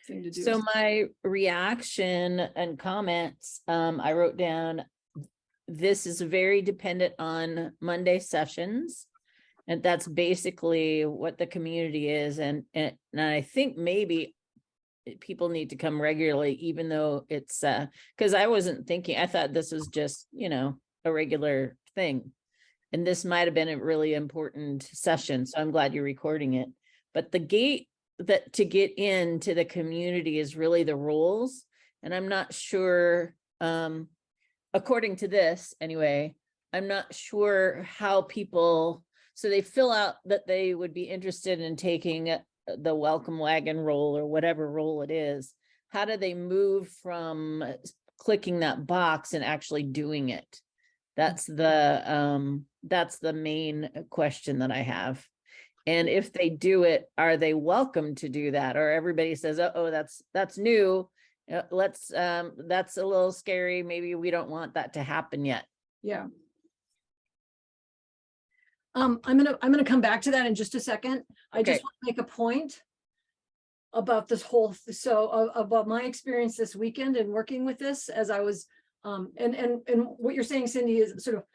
thing to do. So my reaction and comments, I wrote down, this is very dependent on Monday sessions. And that's basically what the community is. And I think maybe people need to come regularly, even though it's, because I wasn't thinking, I thought this was just, you know, a regular thing. And this might have been a really important session. So I'm glad you're recording it. But the gate that to get into the community is really the rules. And I'm not sure, according to this anyway, I'm not sure how people, so they fill out that they would be interested in taking the welcome wagon role or whatever role it is. How do they move from clicking that box and actually doing it? That's the main question that I have. And if they do it, are they welcome to do that? Or everybody says, oh, that's new. That's a little scary. Maybe we don't want that to happen yet. Yeah. I'm gonna come back to that in just a second. I just Okay. want to make a point about this whole, about my experience this weekend and working with this as I was, and what you're saying, Cindy, is sort of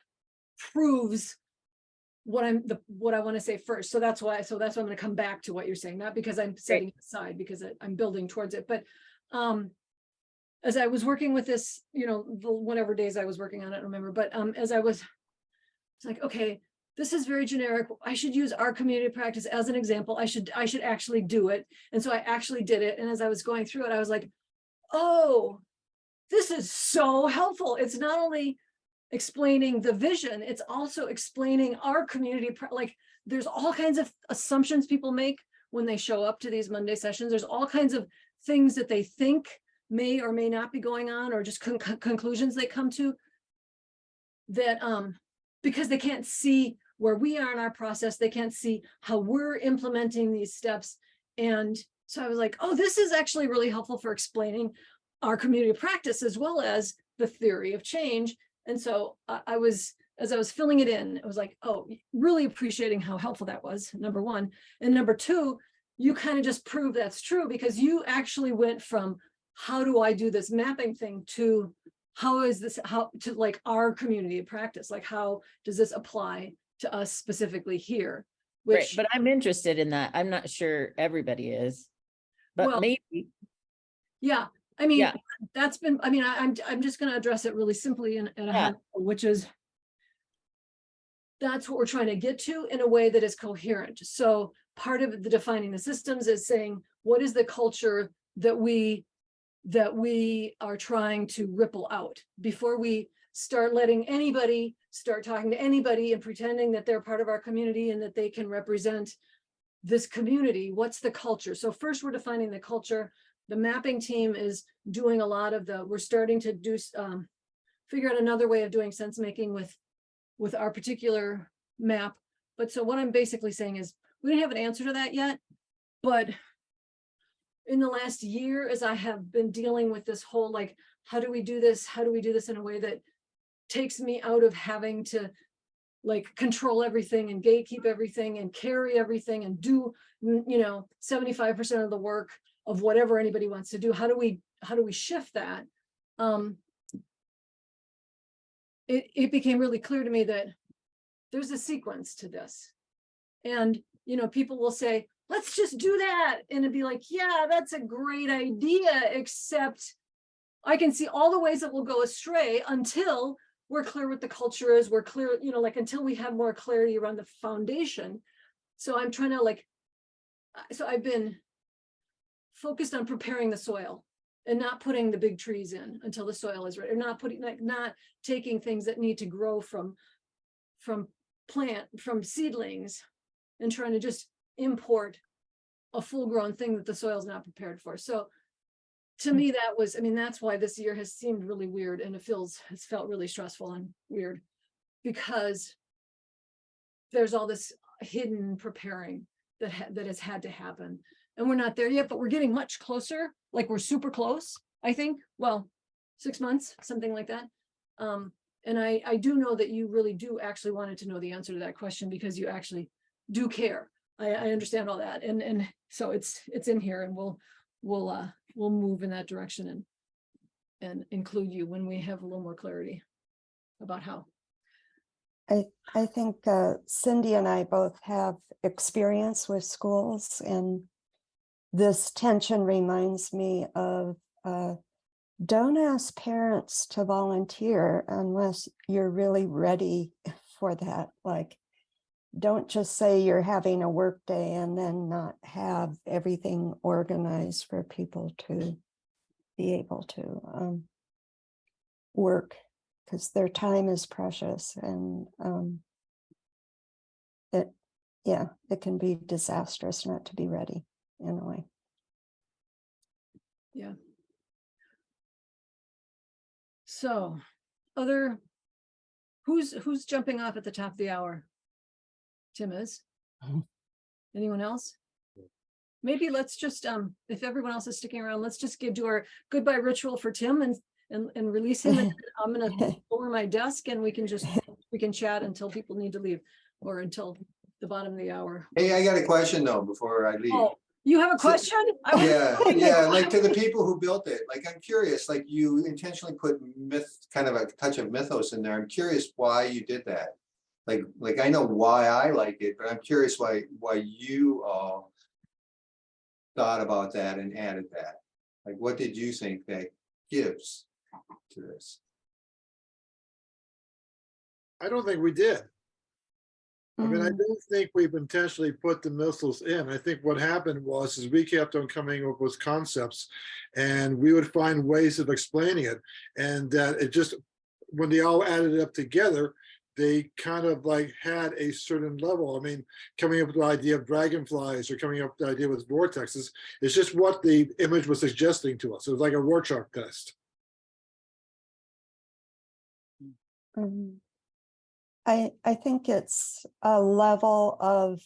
proves what I want to say first. So that's why I'm going to come back to what you're saying, not because I'm setting it aside, because I'm building towards it. But as I was working with this, you know, the whatever days I was working on it, I don't remember, but as I was, it's like, okay, this is very generic. I should use our community practice as an example. I should actually do it. And so I actually did it. And as I was going through it, I was like, oh, this is so helpful. It's not only explaining the vision, it's also explaining our community. Like, there's all kinds of assumptions people make when they show up to these Monday sessions. There's all kinds of things that they think may or may not be going on, or just conclusions they come to that because they can't see where we are in our process, they can't see how we're implementing these steps. And so I was like, oh, this is actually really helpful for explaining our community practice as well as the theory of change. And so as I was filling it in, it was like, oh, really appreciating how helpful that was, number one. And number two, you kind of just proved that's true, because you actually went from how do I do this mapping thing to how is this, how to like our community of practice, like how does this apply to us specifically here? Right, Which, but I'm interested in that. I'm not sure everybody is, but Well, maybe, yeah, I mean, yeah, that's been, I mean, I'm just gonna address it really simply in a Yeah. handful, which is that's what we're trying to get to in a way that is coherent. So part of the defining the systems is saying, what is the culture that we are trying to ripple out before we start letting anybody start talking to anybody and pretending that they're part of our community and that they can represent this community. What's the culture? So first we're defining the culture. The mapping team is doing a lot of we're starting to do, figure out another way of doing sense making with our particular map. But so what I'm basically saying is we don't have an answer to that yet, but in the last year, as I have been dealing with this whole, like, how do we do this? How do we do this in a way that takes me out of having to like control everything and gatekeep everything and carry everything and do, 75% of the work of whatever anybody wants to do. How do we shift that? It became really clear to me that there's a sequence to this. And, people will say, let's just do that. And it'd be like, yeah, that's a great idea, except I can see all the ways that will go astray until we're clear what the culture is. We're clear, until we have more clarity around the foundation. So I'm trying to so I've been focused on preparing the soil and not putting the big trees in until the soil is ready, or not taking things that need to grow from seedlings and trying to just import a full grown thing that the soil's not prepared for. So to me, that's why this year has seemed really weird, and it's felt really stressful and weird because there's all this hidden preparing that has had to happen. And we're not there yet, but we're getting much closer. Like we're super close, I think. Well, 6 months, something like that. And I do know that you really do actually wanted to know the answer to that question because you actually do care. I understand all that. And so it's in here, and we'll move in that direction and include you when we have a little more clarity about how. I think Cindy and I both have experience with schools, and this tension reminds me of don't ask parents to volunteer unless you're really ready for that. Like, don't just say you're having a work day and then not have everything organized for people to be able to work, because their time is precious, and it can be disastrous not to be ready in a way. Yeah. So who's jumping off at the top of the hour? Tim is. Anyone else? Maybe let's just, if everyone else is sticking around, let's just do our goodbye ritual for Tim and release him. And I'm gonna lower my desk and we can chat until people need to leave, or until the bottom of the hour. Hey, I got a question though, before I leave. Oh, you have a question? Yeah, like to the people who built it, like, I'm curious, like you intentionally put kind of a touch of mythos in there. I'm curious why you did that. Like I know why I like it, but I'm curious why you all thought about that and added that. Like, what did you think that gives to this? I don't think we did. I mean, I don't think we've intentionally put the missiles in. I think what happened was we kept on coming up with concepts, and we would find ways of explaining it. And that it just, when they all added it up together, they kind of like had a certain level. I mean, coming up with the idea of dragonflies or coming up with the idea with vortexes, it's just what the image was suggesting to us. It was like a Rorschach test. I think it's a level of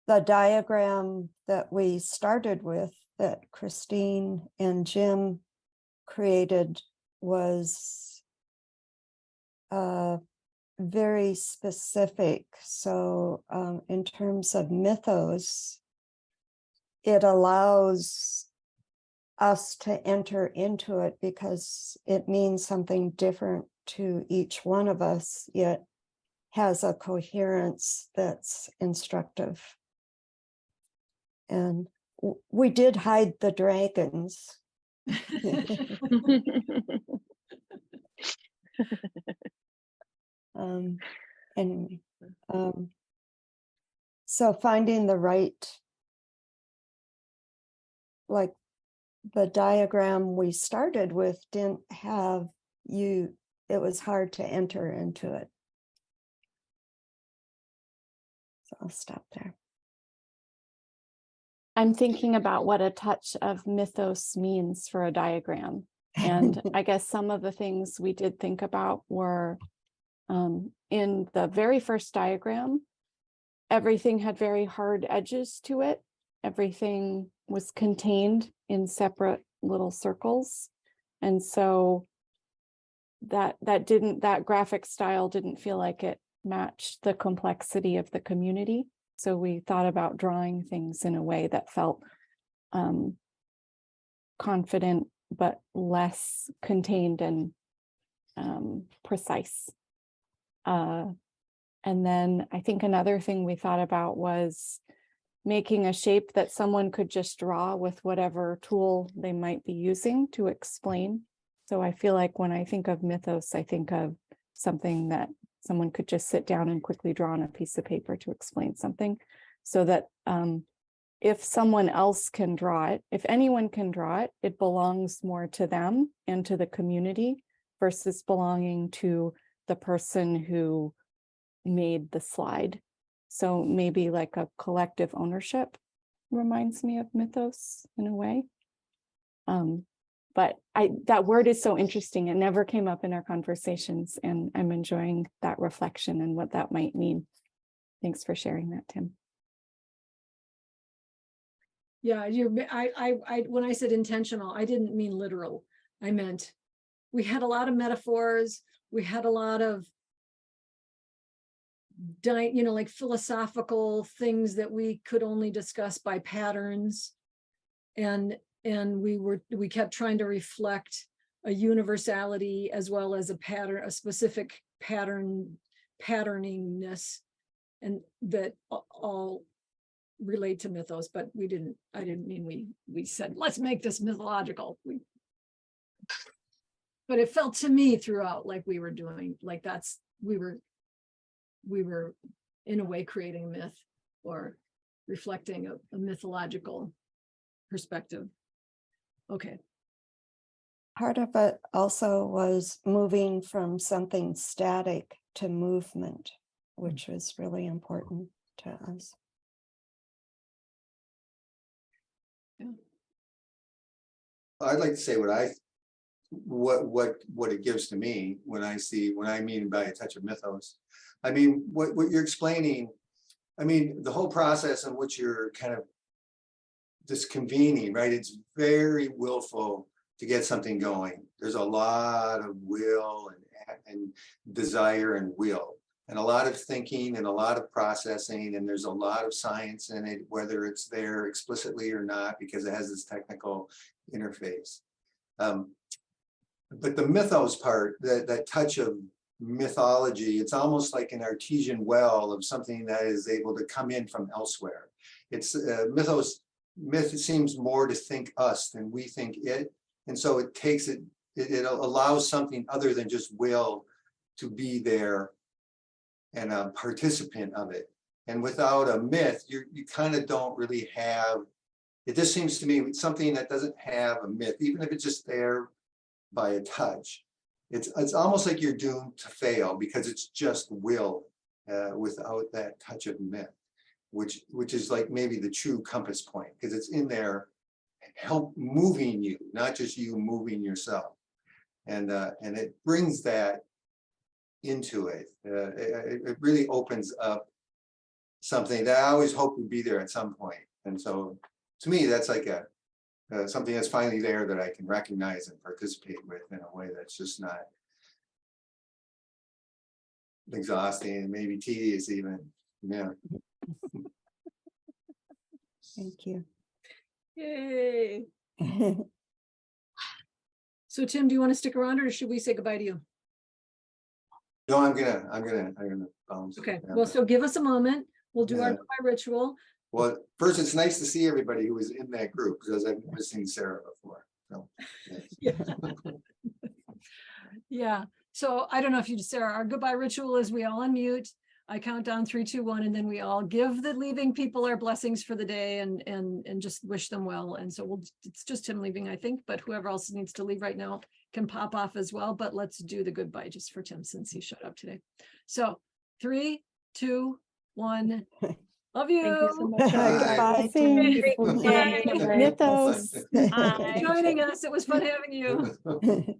the diagram that we started with, that Christine and Jim created, was very specific. So in terms of mythos, it allows us to enter into it because it means something different to each one of us, yet has a coherence that's instructive. And we did hide the dragons. Anyway, so finding the right, like the diagram we started with didn't have you, it was hard to enter into it. So I'll stop there. I'm thinking about what a touch of mythos means for a diagram. And I guess some of the things we did think about were in the very first diagram, everything had very hard edges to it. Everything was contained in separate little circles. And so that graphic style didn't feel like it matched the complexity of the community. So we thought about drawing things in a way that felt confident, but less contained and precise. And then I think another thing we thought about was making a shape that someone could just draw with whatever tool they might be using to explain. So I feel like when I think of mythos, I think of something that someone could just sit down and quickly draw on a piece of paper to explain something, so that if someone else can draw it, if anyone can draw it, it belongs more to them and to the community versus belonging to the person who made the slide. So maybe like a collective ownership reminds me of mythos in a way. But that word is so interesting. It never came up in our conversations, and I'm enjoying that reflection and what that might mean. Thanks for sharing that, Tim. Yeah, when I said intentional, I didn't mean literal. I meant we had a lot of metaphors. We had a lot of like philosophical things that we could only discuss by patterns. And we kept trying to reflect a universality as well as a pattern, a specific patterningness, and that all relate to mythos, but I didn't mean we said, let's make this mythological. But it felt to me throughout like we were doing, like we were in a way creating a myth or reflecting a mythological perspective. Okay. Part of it also was moving from something static to movement, which was really important to us. Yeah. I'd like to say what it gives to me when I mean by a touch of mythos. I mean, what you're explaining, I mean, the whole process in which you're kind of this convening, right? It's very willful to get something going. There's a lot of will and desire and will, and a lot of thinking and a lot of processing, and there's a lot of science in it, whether it's there explicitly or not, because it has this technical interface. But the mythos part, that touch of mythology, it's almost like an artesian well of something that is able to come in from elsewhere. It's myth seems more to think us than we think it, and so it takes it allows something other than just will to be there and a participant of it. And without a myth, you kind of don't really have, it just seems to me something that doesn't have a myth, even if it's just there by a touch, it's almost like you're doomed to fail because it's just will without that touch of myth, which is like maybe the true compass point, because it's in there help moving you, not just you moving yourself. And it brings that into it. It really opens up something that I always hoped would be there at some point. And so to me, that's like something that's finally there that I can recognize and participate with in a way that's just not exhausting and maybe tedious even. Yeah. Thank you. Yay. So Tim, do you want to stick around or should we say goodbye to you? No, I'm gonna bounce. Okay, Yeah. well, so give us a moment. We'll do our Yeah. goodbye ritual. Well, first, it's nice to see everybody who was in that group because I've never seen Sarah before. So, yes. Yeah. Yeah, so I don't know if you, Sarah, our goodbye ritual is we all unmute. I count down 3, 2, 1, and then we all give the leaving people our blessings for the day and just wish them well. And so it's just him leaving, I think, but whoever else needs to leave right now can pop off as well. But let's do the goodbye just for Tim since he showed up today. So 3, 2, 1. Love you. Thank you so much. Bye. Have a Blessings. beautiful day. Bye. Mythos. Hi. Joining us. It was fun having you.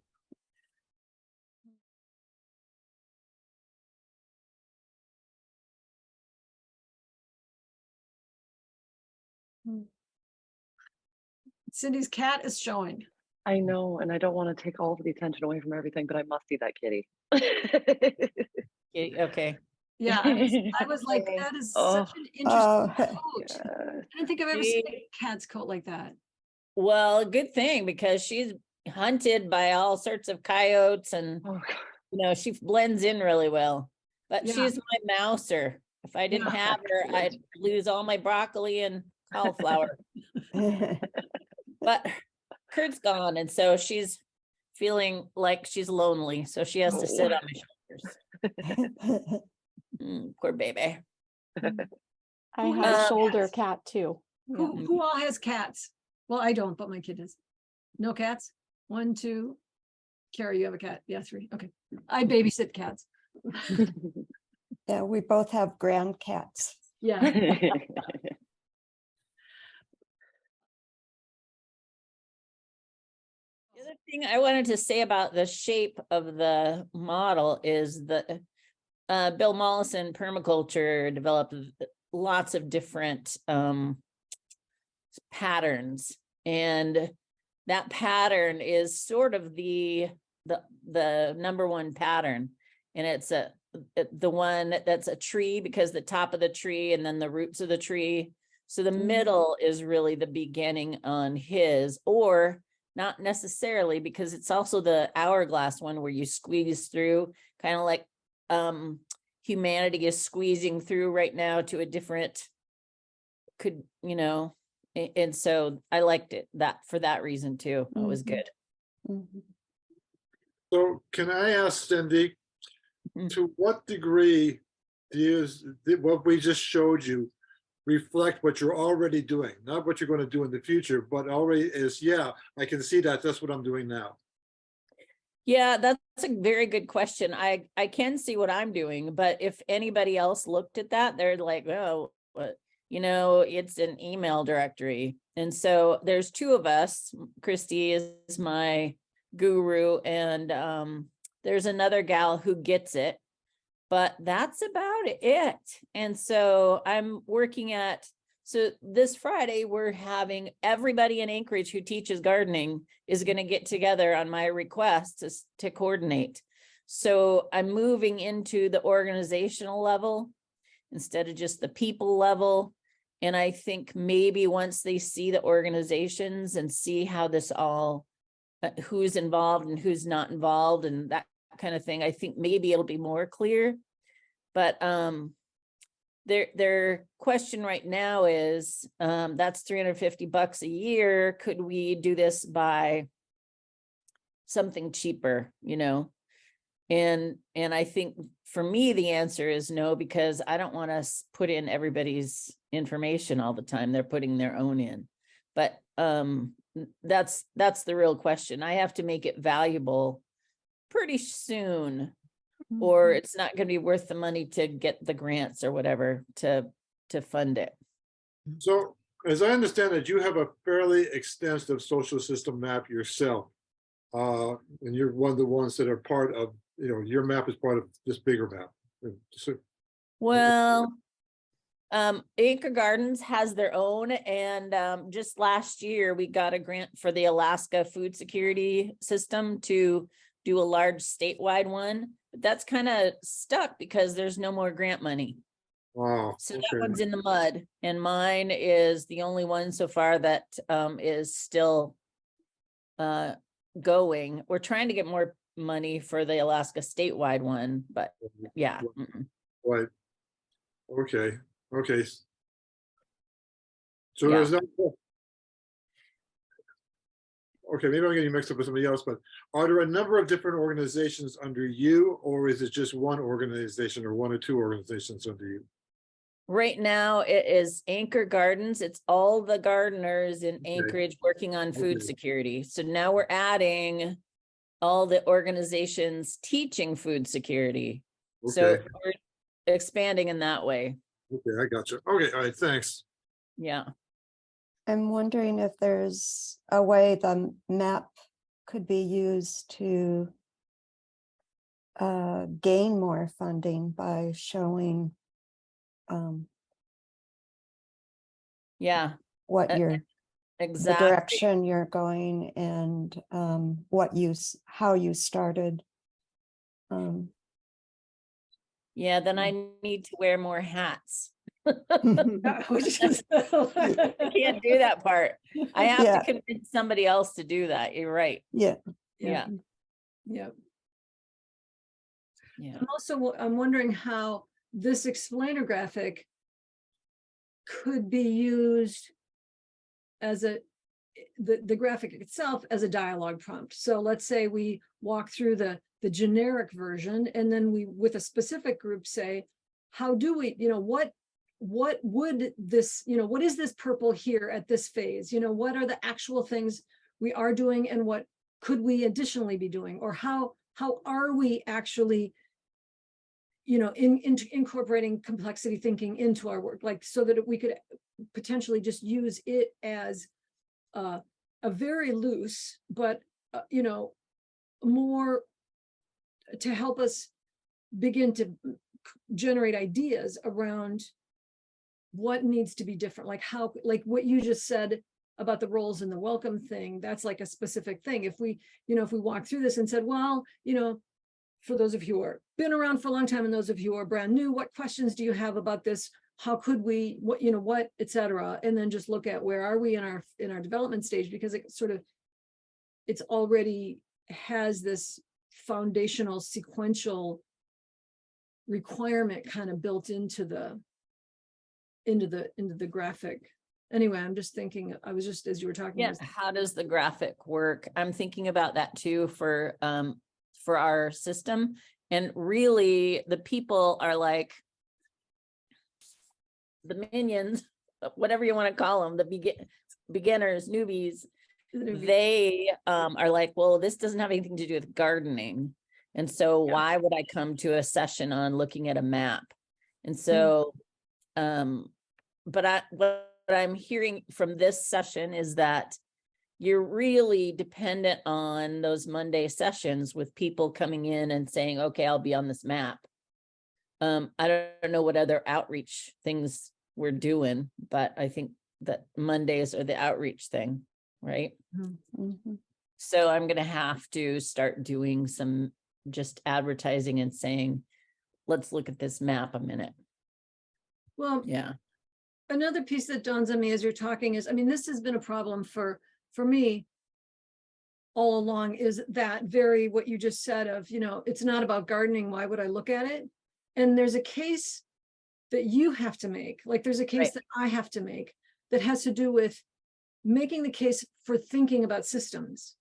Cindy's cat is showing. I know, and I don't want to take all of the attention away from everything, but I must see that kitty. Okay. Yeah, I was like, that is Oh. such an interesting Oh, coat. Yes. I don't think I've ever seen a cat's coat like that. Well, good thing because she's hunted by all sorts of coyotes and, Oh, she blends in really well. But Yeah. she's my mouser. If I didn't Yeah. have her, I'd lose all my broccoli and cauliflower. But Kurt's gone, and so she's feeling like she's lonely, so she has to sit on my shoulders. Poor baby. I Who have has a shoulder cats? cat too. Yeah. Who all has cats? Well, I don't, but my kid does. No cats? 1, 2. Carrie, you have a cat? Yeah, 3. Okay. I babysit cats. yeah, we both have grand cats. Yeah. The other thing I wanted to say about the shape of the model is that Bill Mollison Permaculture developed lots of different patterns, and that pattern is sort of the number one pattern, and it's the one that's a tree because the top of the tree and then the roots of the tree. So the middle is really the beginning on his, or not necessarily, because it's also the hourglass one where you squeeze through, kind of like humanity is squeezing through right now to a different, and so I liked it that for that reason too. It was good. Mhm. So can I ask Cindy, Mhm. to what degree does what we just showed you reflect what you're already doing? Not what you're going to do in the future, but already is, yeah, I can see that. That's what I'm doing now. Yeah, that's a very good question. I can see what I'm doing, but if anybody else looked at that, they're like, oh, it's an email directory. And so there's 2 of us. Christy is my guru, and there's another gal who gets it, but that's about it. And so I'm working so this Friday, we're having everybody in Anchorage who teaches gardening is going to get together on my request to coordinate. So I'm moving into the organizational level instead of just the people level. And I think maybe once they see the organizations and see how this all, who's involved and who's not involved and that kind of thing, I think maybe it'll be more clear. But their question right now is, that's $350 a year. Could we do this by something cheaper, And I think for me, the answer is no, because I don't want to put in everybody's information all the time. They're putting their own in. But that's the real question. I have to make it valuable pretty soon, or it's not going to be worth the money to get the grants or whatever to fund it. So as I understand it, you have a fairly extensive social system map yourself. And you're one of the ones that are part of, your map is part of this bigger map. So, Well, Acre Gardens has their own, and just last year we got a grant for the Alaska Food Security System to do a large statewide one, but that's kind of stuck because there's no more grant money. wow. So that Okay. one's in the mud, and mine is the only one so far that is still going. We're trying to get more money for the Alaska statewide one, but yeah. Right. Okay, okay. So Yeah. there's not. Okay, maybe I'm getting mixed up with somebody else, but are there a number of different organizations under you, or is it just one organization or one or two organizations under you? Right now, it is Anchor Gardens. It's all the gardeners in Anchorage working on food Okay. security. So now we're adding all the organizations teaching food security. So Okay, we're expanding in that way. okay, I got you. Okay, all right, thanks. Yeah. I'm wondering if there's a way the map could be used to gain more funding by showing Yeah, what Uh, you're, the exactly. direction you're going and what you, how you started. Yeah, then I need to wear more hats. Which is- I can't do that part. I have Yeah. to convince somebody else to do that. You're right. Yeah, Yeah. Yeah. Yeah. I'm wondering how this explainer graphic could be used as the graphic itself as a dialogue prompt. So let's say we walk through the generic version, and then we, with a specific group, say, how do we, what would this, what is this purple here at this phase? What are the actual things we are doing, and what could we additionally be doing? Or how are we actually, incorporating complexity thinking into our work, like, so that we could potentially just use it as a very loose, but more to help us begin to generate ideas around what needs to be different, like how, like what you just said about the roles in the welcome thing. That's like a specific thing. If we walk through this and said, well, for those of you who are been around for a long time and those of you who are brand new, what questions do you have about this? How could we, what, et cetera, and then just look at where are we in our development stage, because it's already has this foundational sequential requirement kind of built into the graphic. Anyway, I'm just thinking, I was just, as you were talking. Yeah. How does the graphic work? I'm thinking about that too for our system. And really the people are like the minions, whatever you want to call them, the beginners, newbies. They are like, well, this doesn't have anything to do with gardening. And so why would I come to a session on looking at a map? And so, but what I'm hearing from this session is that you're really dependent on those Monday sessions with people coming in and saying, okay, I'll be on this map. I don't know what other outreach things we're doing, but I think that Mondays are the outreach thing, right? mhm. So I'm going to have to start doing some just advertising and saying, let's look at this map a minute. Well, Yeah. another piece that dawns on me as you're talking is, this has been a problem for me all along, is that very, what you just said of, it's not about gardening. Why would I look at it? And there's a case that you have to make, like there's a case Right. that I have to make that has to do with making the case for thinking about systems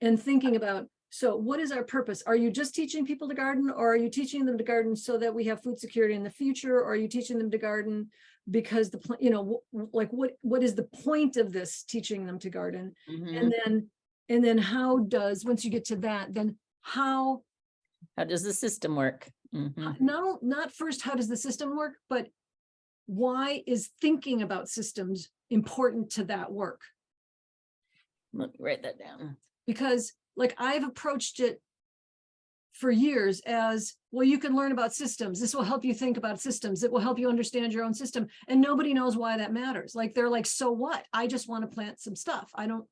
and thinking about, so what is our purpose? Are you just teaching people to garden, or are you teaching them to garden so that we have food security in the future? Or are you teaching them to garden because like what is the point of this, teaching them to garden? Mhm. And then how does, once you get to that, then how does the system work? Mhm. not first, how does the system work, but why is thinking about systems important to that work? Let me write that down. Because like I've approached it for years as, well, you can learn about systems. This will help you think about systems. It will help you understand your own system. And nobody knows why that matters. Like, they're like, so what? I just want to plant some stuff. I want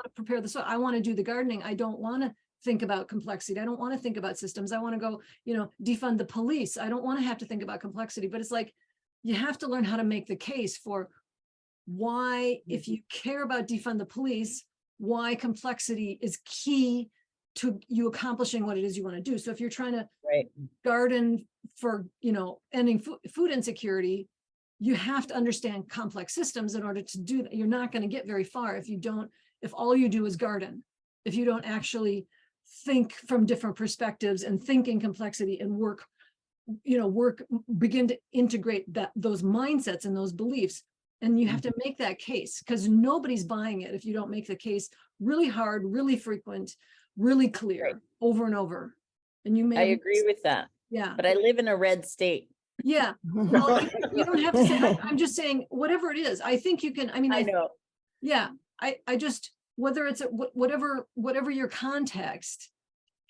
to prepare the soil. I want to do the gardening. I don't want to think about complexity. I don't want to think about systems. I want to go, defund the police. I don't want to have to think about complexity. But it's like, you have to learn how to make the case for why, if you care about defund the police, why complexity is key to you accomplishing what it is you want to do. So if you're trying to Right. garden for, ending food insecurity, you have to understand complex systems in order to do that. You're not going to get very far if all you do is garden, if you don't actually think from different perspectives and think in complexity and begin to integrate those mindsets and those beliefs. And you have to make that case, because nobody's buying it if you don't make the case really hard, really frequent, really clear, Right. over and over. And you may I have agree with that, yeah. but I live in a red state. Yeah. Well, you don't have to say, I'm just saying, whatever it is, I think you can, I know. yeah, I just, whether it's whatever your context,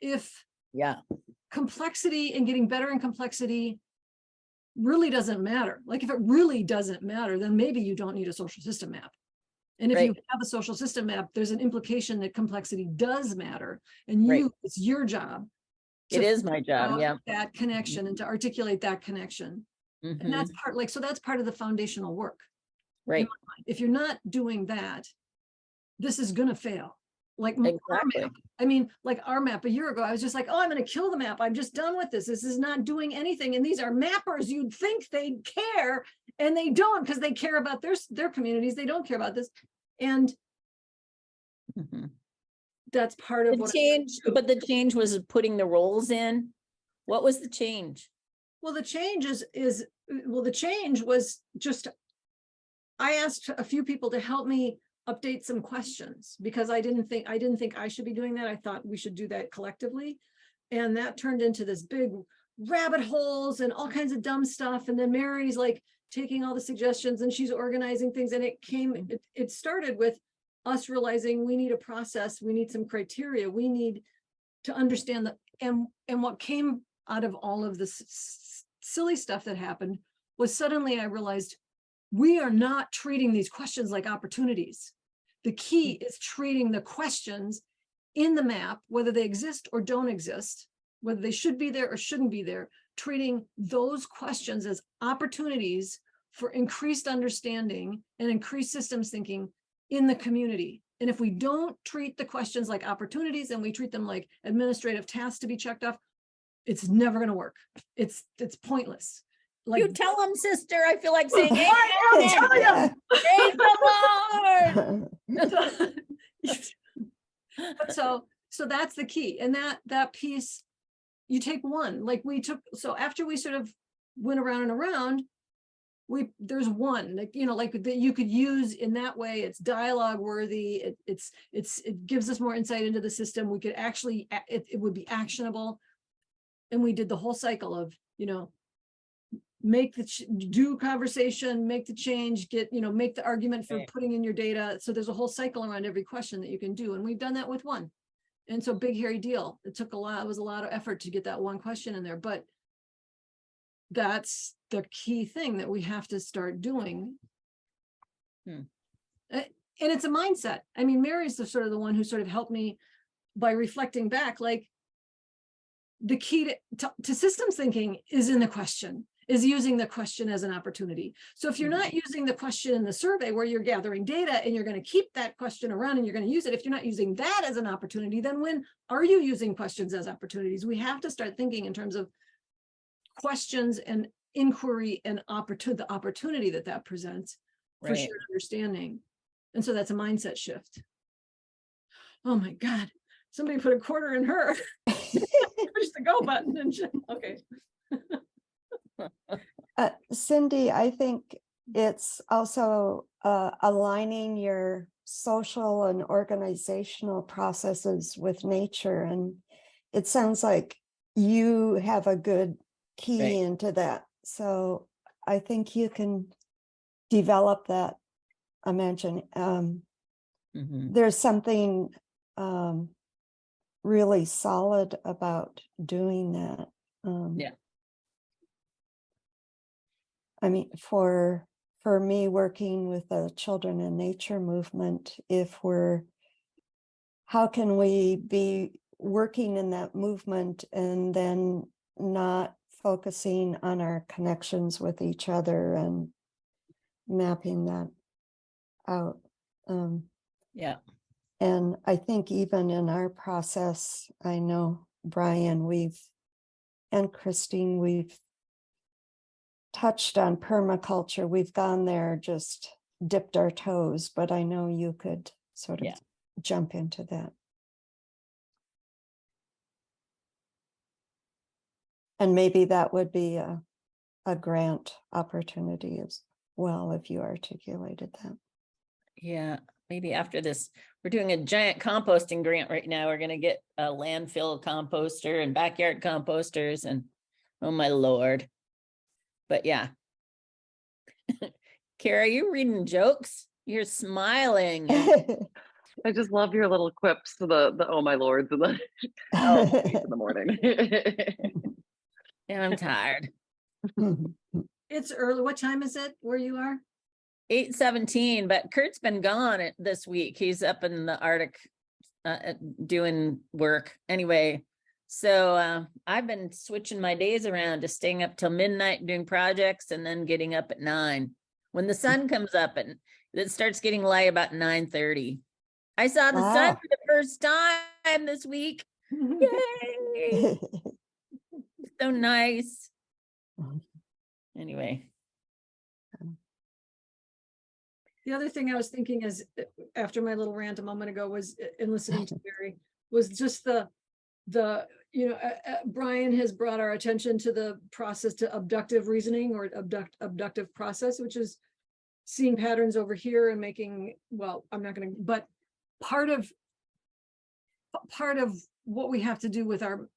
if Yeah. complexity and getting better in complexity really doesn't matter. Like if it really doesn't matter, then maybe you don't need a social system map. And if you Right. have a social system map, there's an implication that complexity does matter. And Right. it's your job. It to is my figure job. out Yeah. that connection and to articulate that connection. And that's Mhm. that's part of the foundational work. Right. If you're not doing that, this is going to fail. Like our Exactly. map. I mean, like our map a year ago, I was just like, oh, I'm going to kill the map. I'm just done with this. This is not doing anything. And these are mappers. You'd think they'd care, and they don't, because they care about their communities. They don't care about this. And Mhm. that's part of The what change, but the change was putting the roles in. What was the change? Well, the change the change was just, I asked a few people to help me update some questions, because I didn't think I should be doing that. I thought we should do that collectively. And that turned into this big rabbit holes and all kinds of dumb stuff. And then Mary's like taking all the suggestions and she's organizing things. And it started with us realizing we need a process, we need some criteria, we need to understand that. And what came out of all of this silly stuff that happened was suddenly I realized we are not treating these questions like opportunities. The key is treating the questions in the map, whether they exist or don't exist, whether they should be there or shouldn't be there, treating those questions as opportunities for increased understanding and increased systems thinking in the community. And if we don't treat the questions like opportunities and we treat them like administrative tasks to be checked off, it's never going to work. It's pointless. Like, You tell them, sister. I feel like saying, hey, I praise the Lord. so that's the key. And that piece, you take one, like we took, so after we sort of went around and around, there's one, like, like that you could use in that way. It's dialogue worthy. It gives us more insight into the system. We could actually, it would be actionable. And we did the whole cycle of, do conversation, make the change, make the argument for Right. putting in your data. So there's a whole cycle around every question that you can do. And we've done that with one. And so big, hairy deal. It was a lot of effort to get that one question in there, but that's the key thing that we have to start doing. And it's a mindset. I mean, Mary's the sort of the one who sort of helped me by reflecting back, like the key to systems thinking is in the question, is using the question as an opportunity. So if you're not using the question in the survey where you're gathering data and you're going to keep that question around and you're going to use it, if you're not using that as an opportunity, then when are you using questions as opportunities? We have to start thinking in terms of questions and inquiry and the opportunity that presents for Right. shared understanding. And so that's a mindset shift. Oh my God, somebody put a quarter in her. Push the go button and okay. Cindy, I think it's also aligning your social and organizational processes with nature. And it sounds like you have a good key Right. into that. So I think you can develop that. Imagine there's something really solid about doing that. Yeah. I mean, for me working with the Children in Nature movement, how can we be working in that movement and then not focusing on our connections with each other and mapping that out? Yeah. And I think even in our process, I know Brian, and Christine, we've touched on permaculture. We've gone there, just dipped our toes, but I know you could sort of Yeah. jump into that. And maybe that would be a grant opportunity as well, if you articulated that. Yeah, maybe after this, we're doing a giant composting grant right now. We're gonna get a landfill composter and backyard composters and, oh my Lord. But yeah. Kara, you reading jokes? You're smiling. I just love your little quips to the oh my lords and the in the morning. And I'm tired. It's early. What time is it where you are? 8:17, but Kurt's been gone this week. He's up in the Arctic doing work anyway. So I've been switching my days around to staying up till midnight doing projects and then getting up at 9. When the sun comes up and it starts getting light about 9:30. I saw the sun Wow. for the first time this week. Yay! So nice. Anyway. The other thing I was thinking is, after my little rant a moment ago was, in listening to Barry, was just Brian has brought our attention to the process, to abductive reasoning or abductive process, which is seeing patterns over here and making, well, I'm not going to, but part of what we have to do with our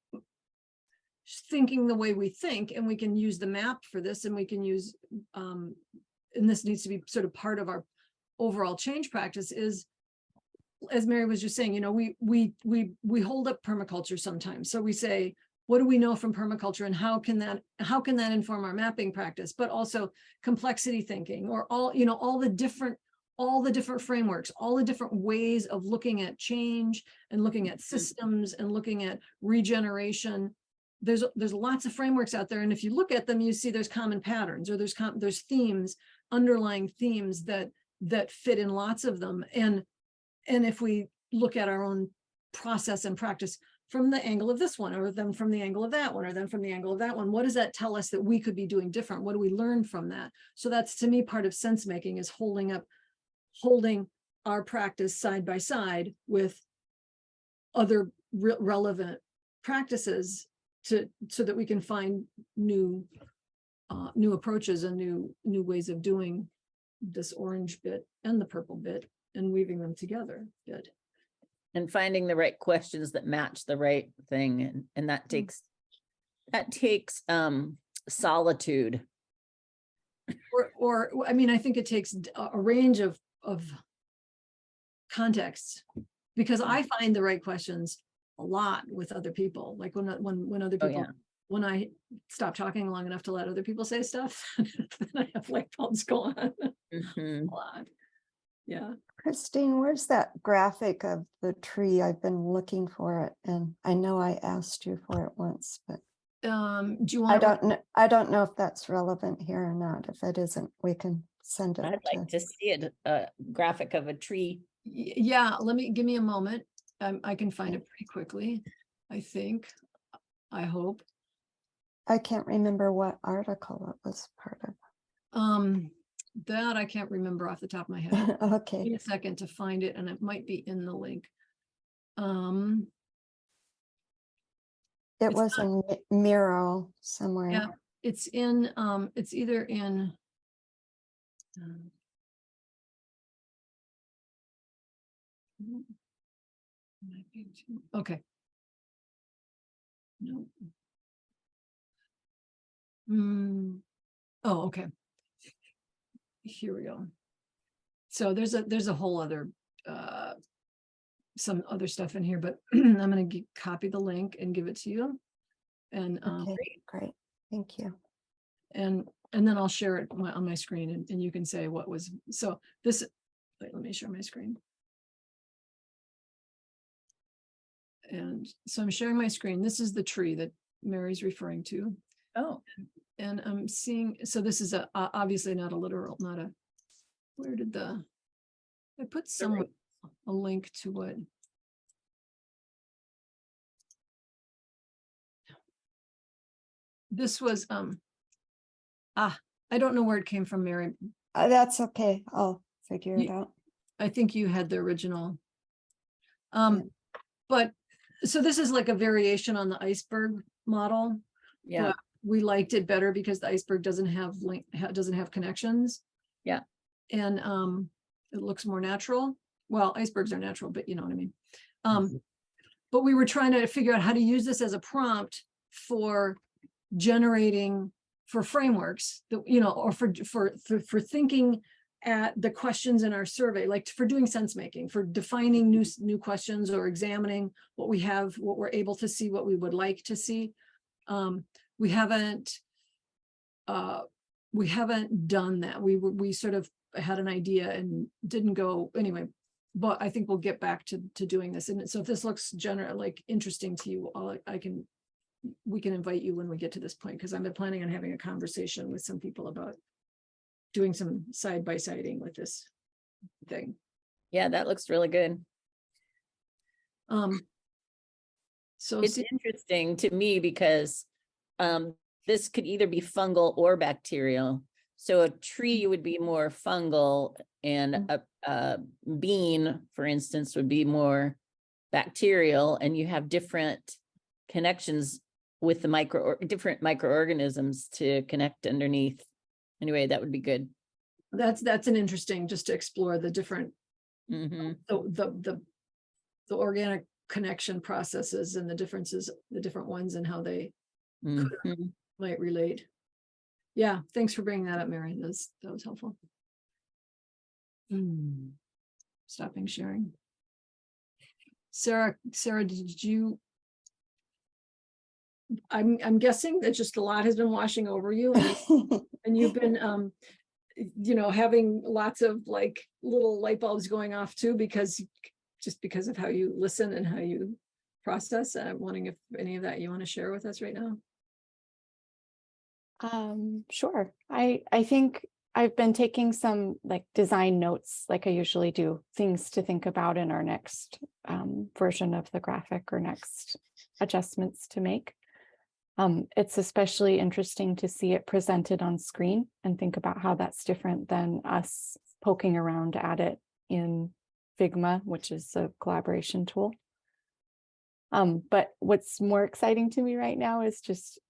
thinking the way we think, and we can use the map for this, and we can use, and this needs to be sort of part of our overall change practice, is, as Mary was just saying, we hold up permaculture sometimes. So we say, what do we know from permaculture, and how can that inform our mapping practice? But also complexity thinking, or all the different frameworks, all the different ways of looking at change and looking at systems and looking at regeneration. There's lots of frameworks out there, and if you look at them, you see there's common patterns, or there's themes, underlying themes that fit in lots of them. And if we look at our own process and practice from the angle of this one, or then from the angle of that one, or then from the angle of that one, what does that tell us that we could be doing different? What do we learn from that? So that's, to me, part of sense making, is holding our practice side by side with other relevant practices, so that we can find new approaches and new ways of doing this orange bit and the purple bit, and weaving them together. Good. And finding the right questions that match the right thing. And that takes solitude. Or I mean, I think it takes a range of contexts, because I find the right questions a lot with other people. Like when other people, when I stop talking long enough to let other people say stuff, then I have light bulbs go on. A lot. Yeah. Christine, where's that graphic of the tree? I've been looking for it, and I know I asked you for it once, but Do you want? I don't know if that's relevant here or not. If it isn't, we can send it. I'd like to see it, a graphic of a tree. Yeah, give me a moment. I can find it pretty quickly, I think. I hope. I can't remember what article it was part of. That I can't remember off the top of my head. Okay. Give me a second to find it, and it might be in the link. It was in Miro somewhere. Yeah, it's in, it's either in okay. No. Oh, okay. Here we go. So there's a whole other some other stuff in here, but I'm going to copy the link and give it to you. And Okay, great. Thank you. and then I'll share it on my screen, and you can say what was. So this, wait, let me share my screen. And so I'm sharing my screen. This is the tree that Mary's referring to. Oh. And I'm seeing, so this is obviously not a literal, not a, where did I put somewhere, a link to what. This was, I don't know where it came from, Mary. That's okay. I'll figure it out. I think you had the original. Yeah. But, so this is like a variation on the iceberg model. Yeah, but we liked it better because the iceberg doesn't have doesn't have connections. Yeah. And it looks more natural. Well, icebergs are natural, but you know what I mean. But we were trying to figure out how to use this as a prompt for generating for frameworks that, you know, or for thinking at the questions in our survey, like for doing sense making, for defining new questions or examining what we have, what we're able to see, what we would like to see. We haven't done that. We sort of had an idea and didn't go anyway, but I think we'll get back to doing this. And so if this looks like interesting to you, we can invite you when we get to this point, because I've been planning on having a conversation with some people about doing some side-by-siding with this thing. yeah, that looks really good. So It's interesting to me because this could either be fungal or bacterial. So a tree would be more fungal, and a bean, for instance, would be more bacterial, and you have different connections with the different microorganisms to connect underneath. Anyway, that would be good. that's an interesting, just to explore the different Mm-hmm. the organic connection processes and the differences, the different ones, and how they Mm-hmm. might relate. Yeah, thanks for bringing that up, Mary. That was helpful. Stopping sharing. Sarah, did you? I'm guessing that just a lot has been washing over you, and you've been you know, having lots of like little light bulbs going off too, because of how you listen and how you process. I'm wondering if any of that you want to share with us right now. Sure. I think I've been taking some like design notes, like I usually do, things to think about in our next version of the graphic or next adjustments to make. It's especially interesting to see it presented on screen and think about how that's different than us poking around at it in Figma, which is a collaboration tool. But what's more exciting to me right now is just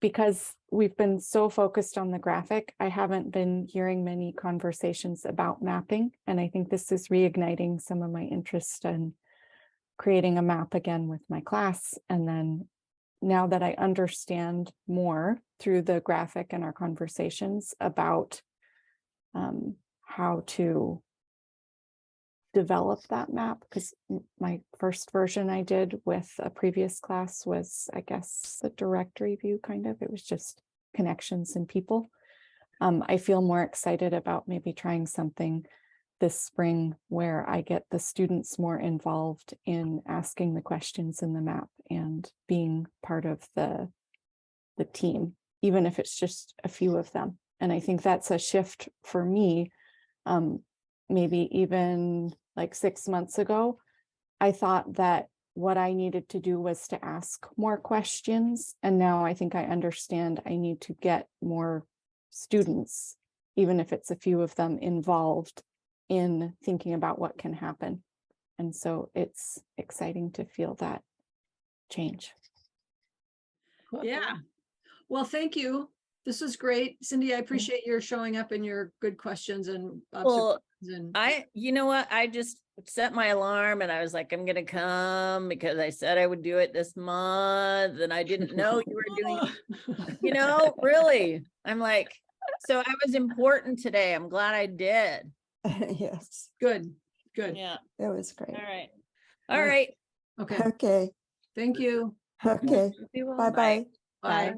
because we've been so focused on the graphic, I haven't been hearing many conversations about mapping. And I think this is reigniting some of my interest in creating a map again with my class. And then now that I understand more through the graphic and our conversations about how to develop that map, because my first version I did with a previous class was, I guess, a directory view kind of. It was just connections and people. I feel more excited about maybe trying something this spring where I get the students more involved in asking the questions in the map and being part of the team, even if it's just a few of them. And I think that's a shift for me. Maybe even like 6 months ago, I thought that what I needed to do was to ask more questions. And now I think I understand I need to get more students, even if it's a few of them, involved in thinking about what can happen. And so it's exciting to feel that change. Yeah. Well, thank you. This was great. Cindy, I appreciate your showing up and your good questions and Well, observations. you know what? I just set my alarm and I was like, I'm going to come because I said I would do it this month and I didn't know you were doing, you know, really. I'm like, so I was important today. I'm glad I did. Yes, Good. Yeah. it was great. All right. All right. Okay. Okay, Thank you. okay. You will. Bye-bye. Bye. Bye.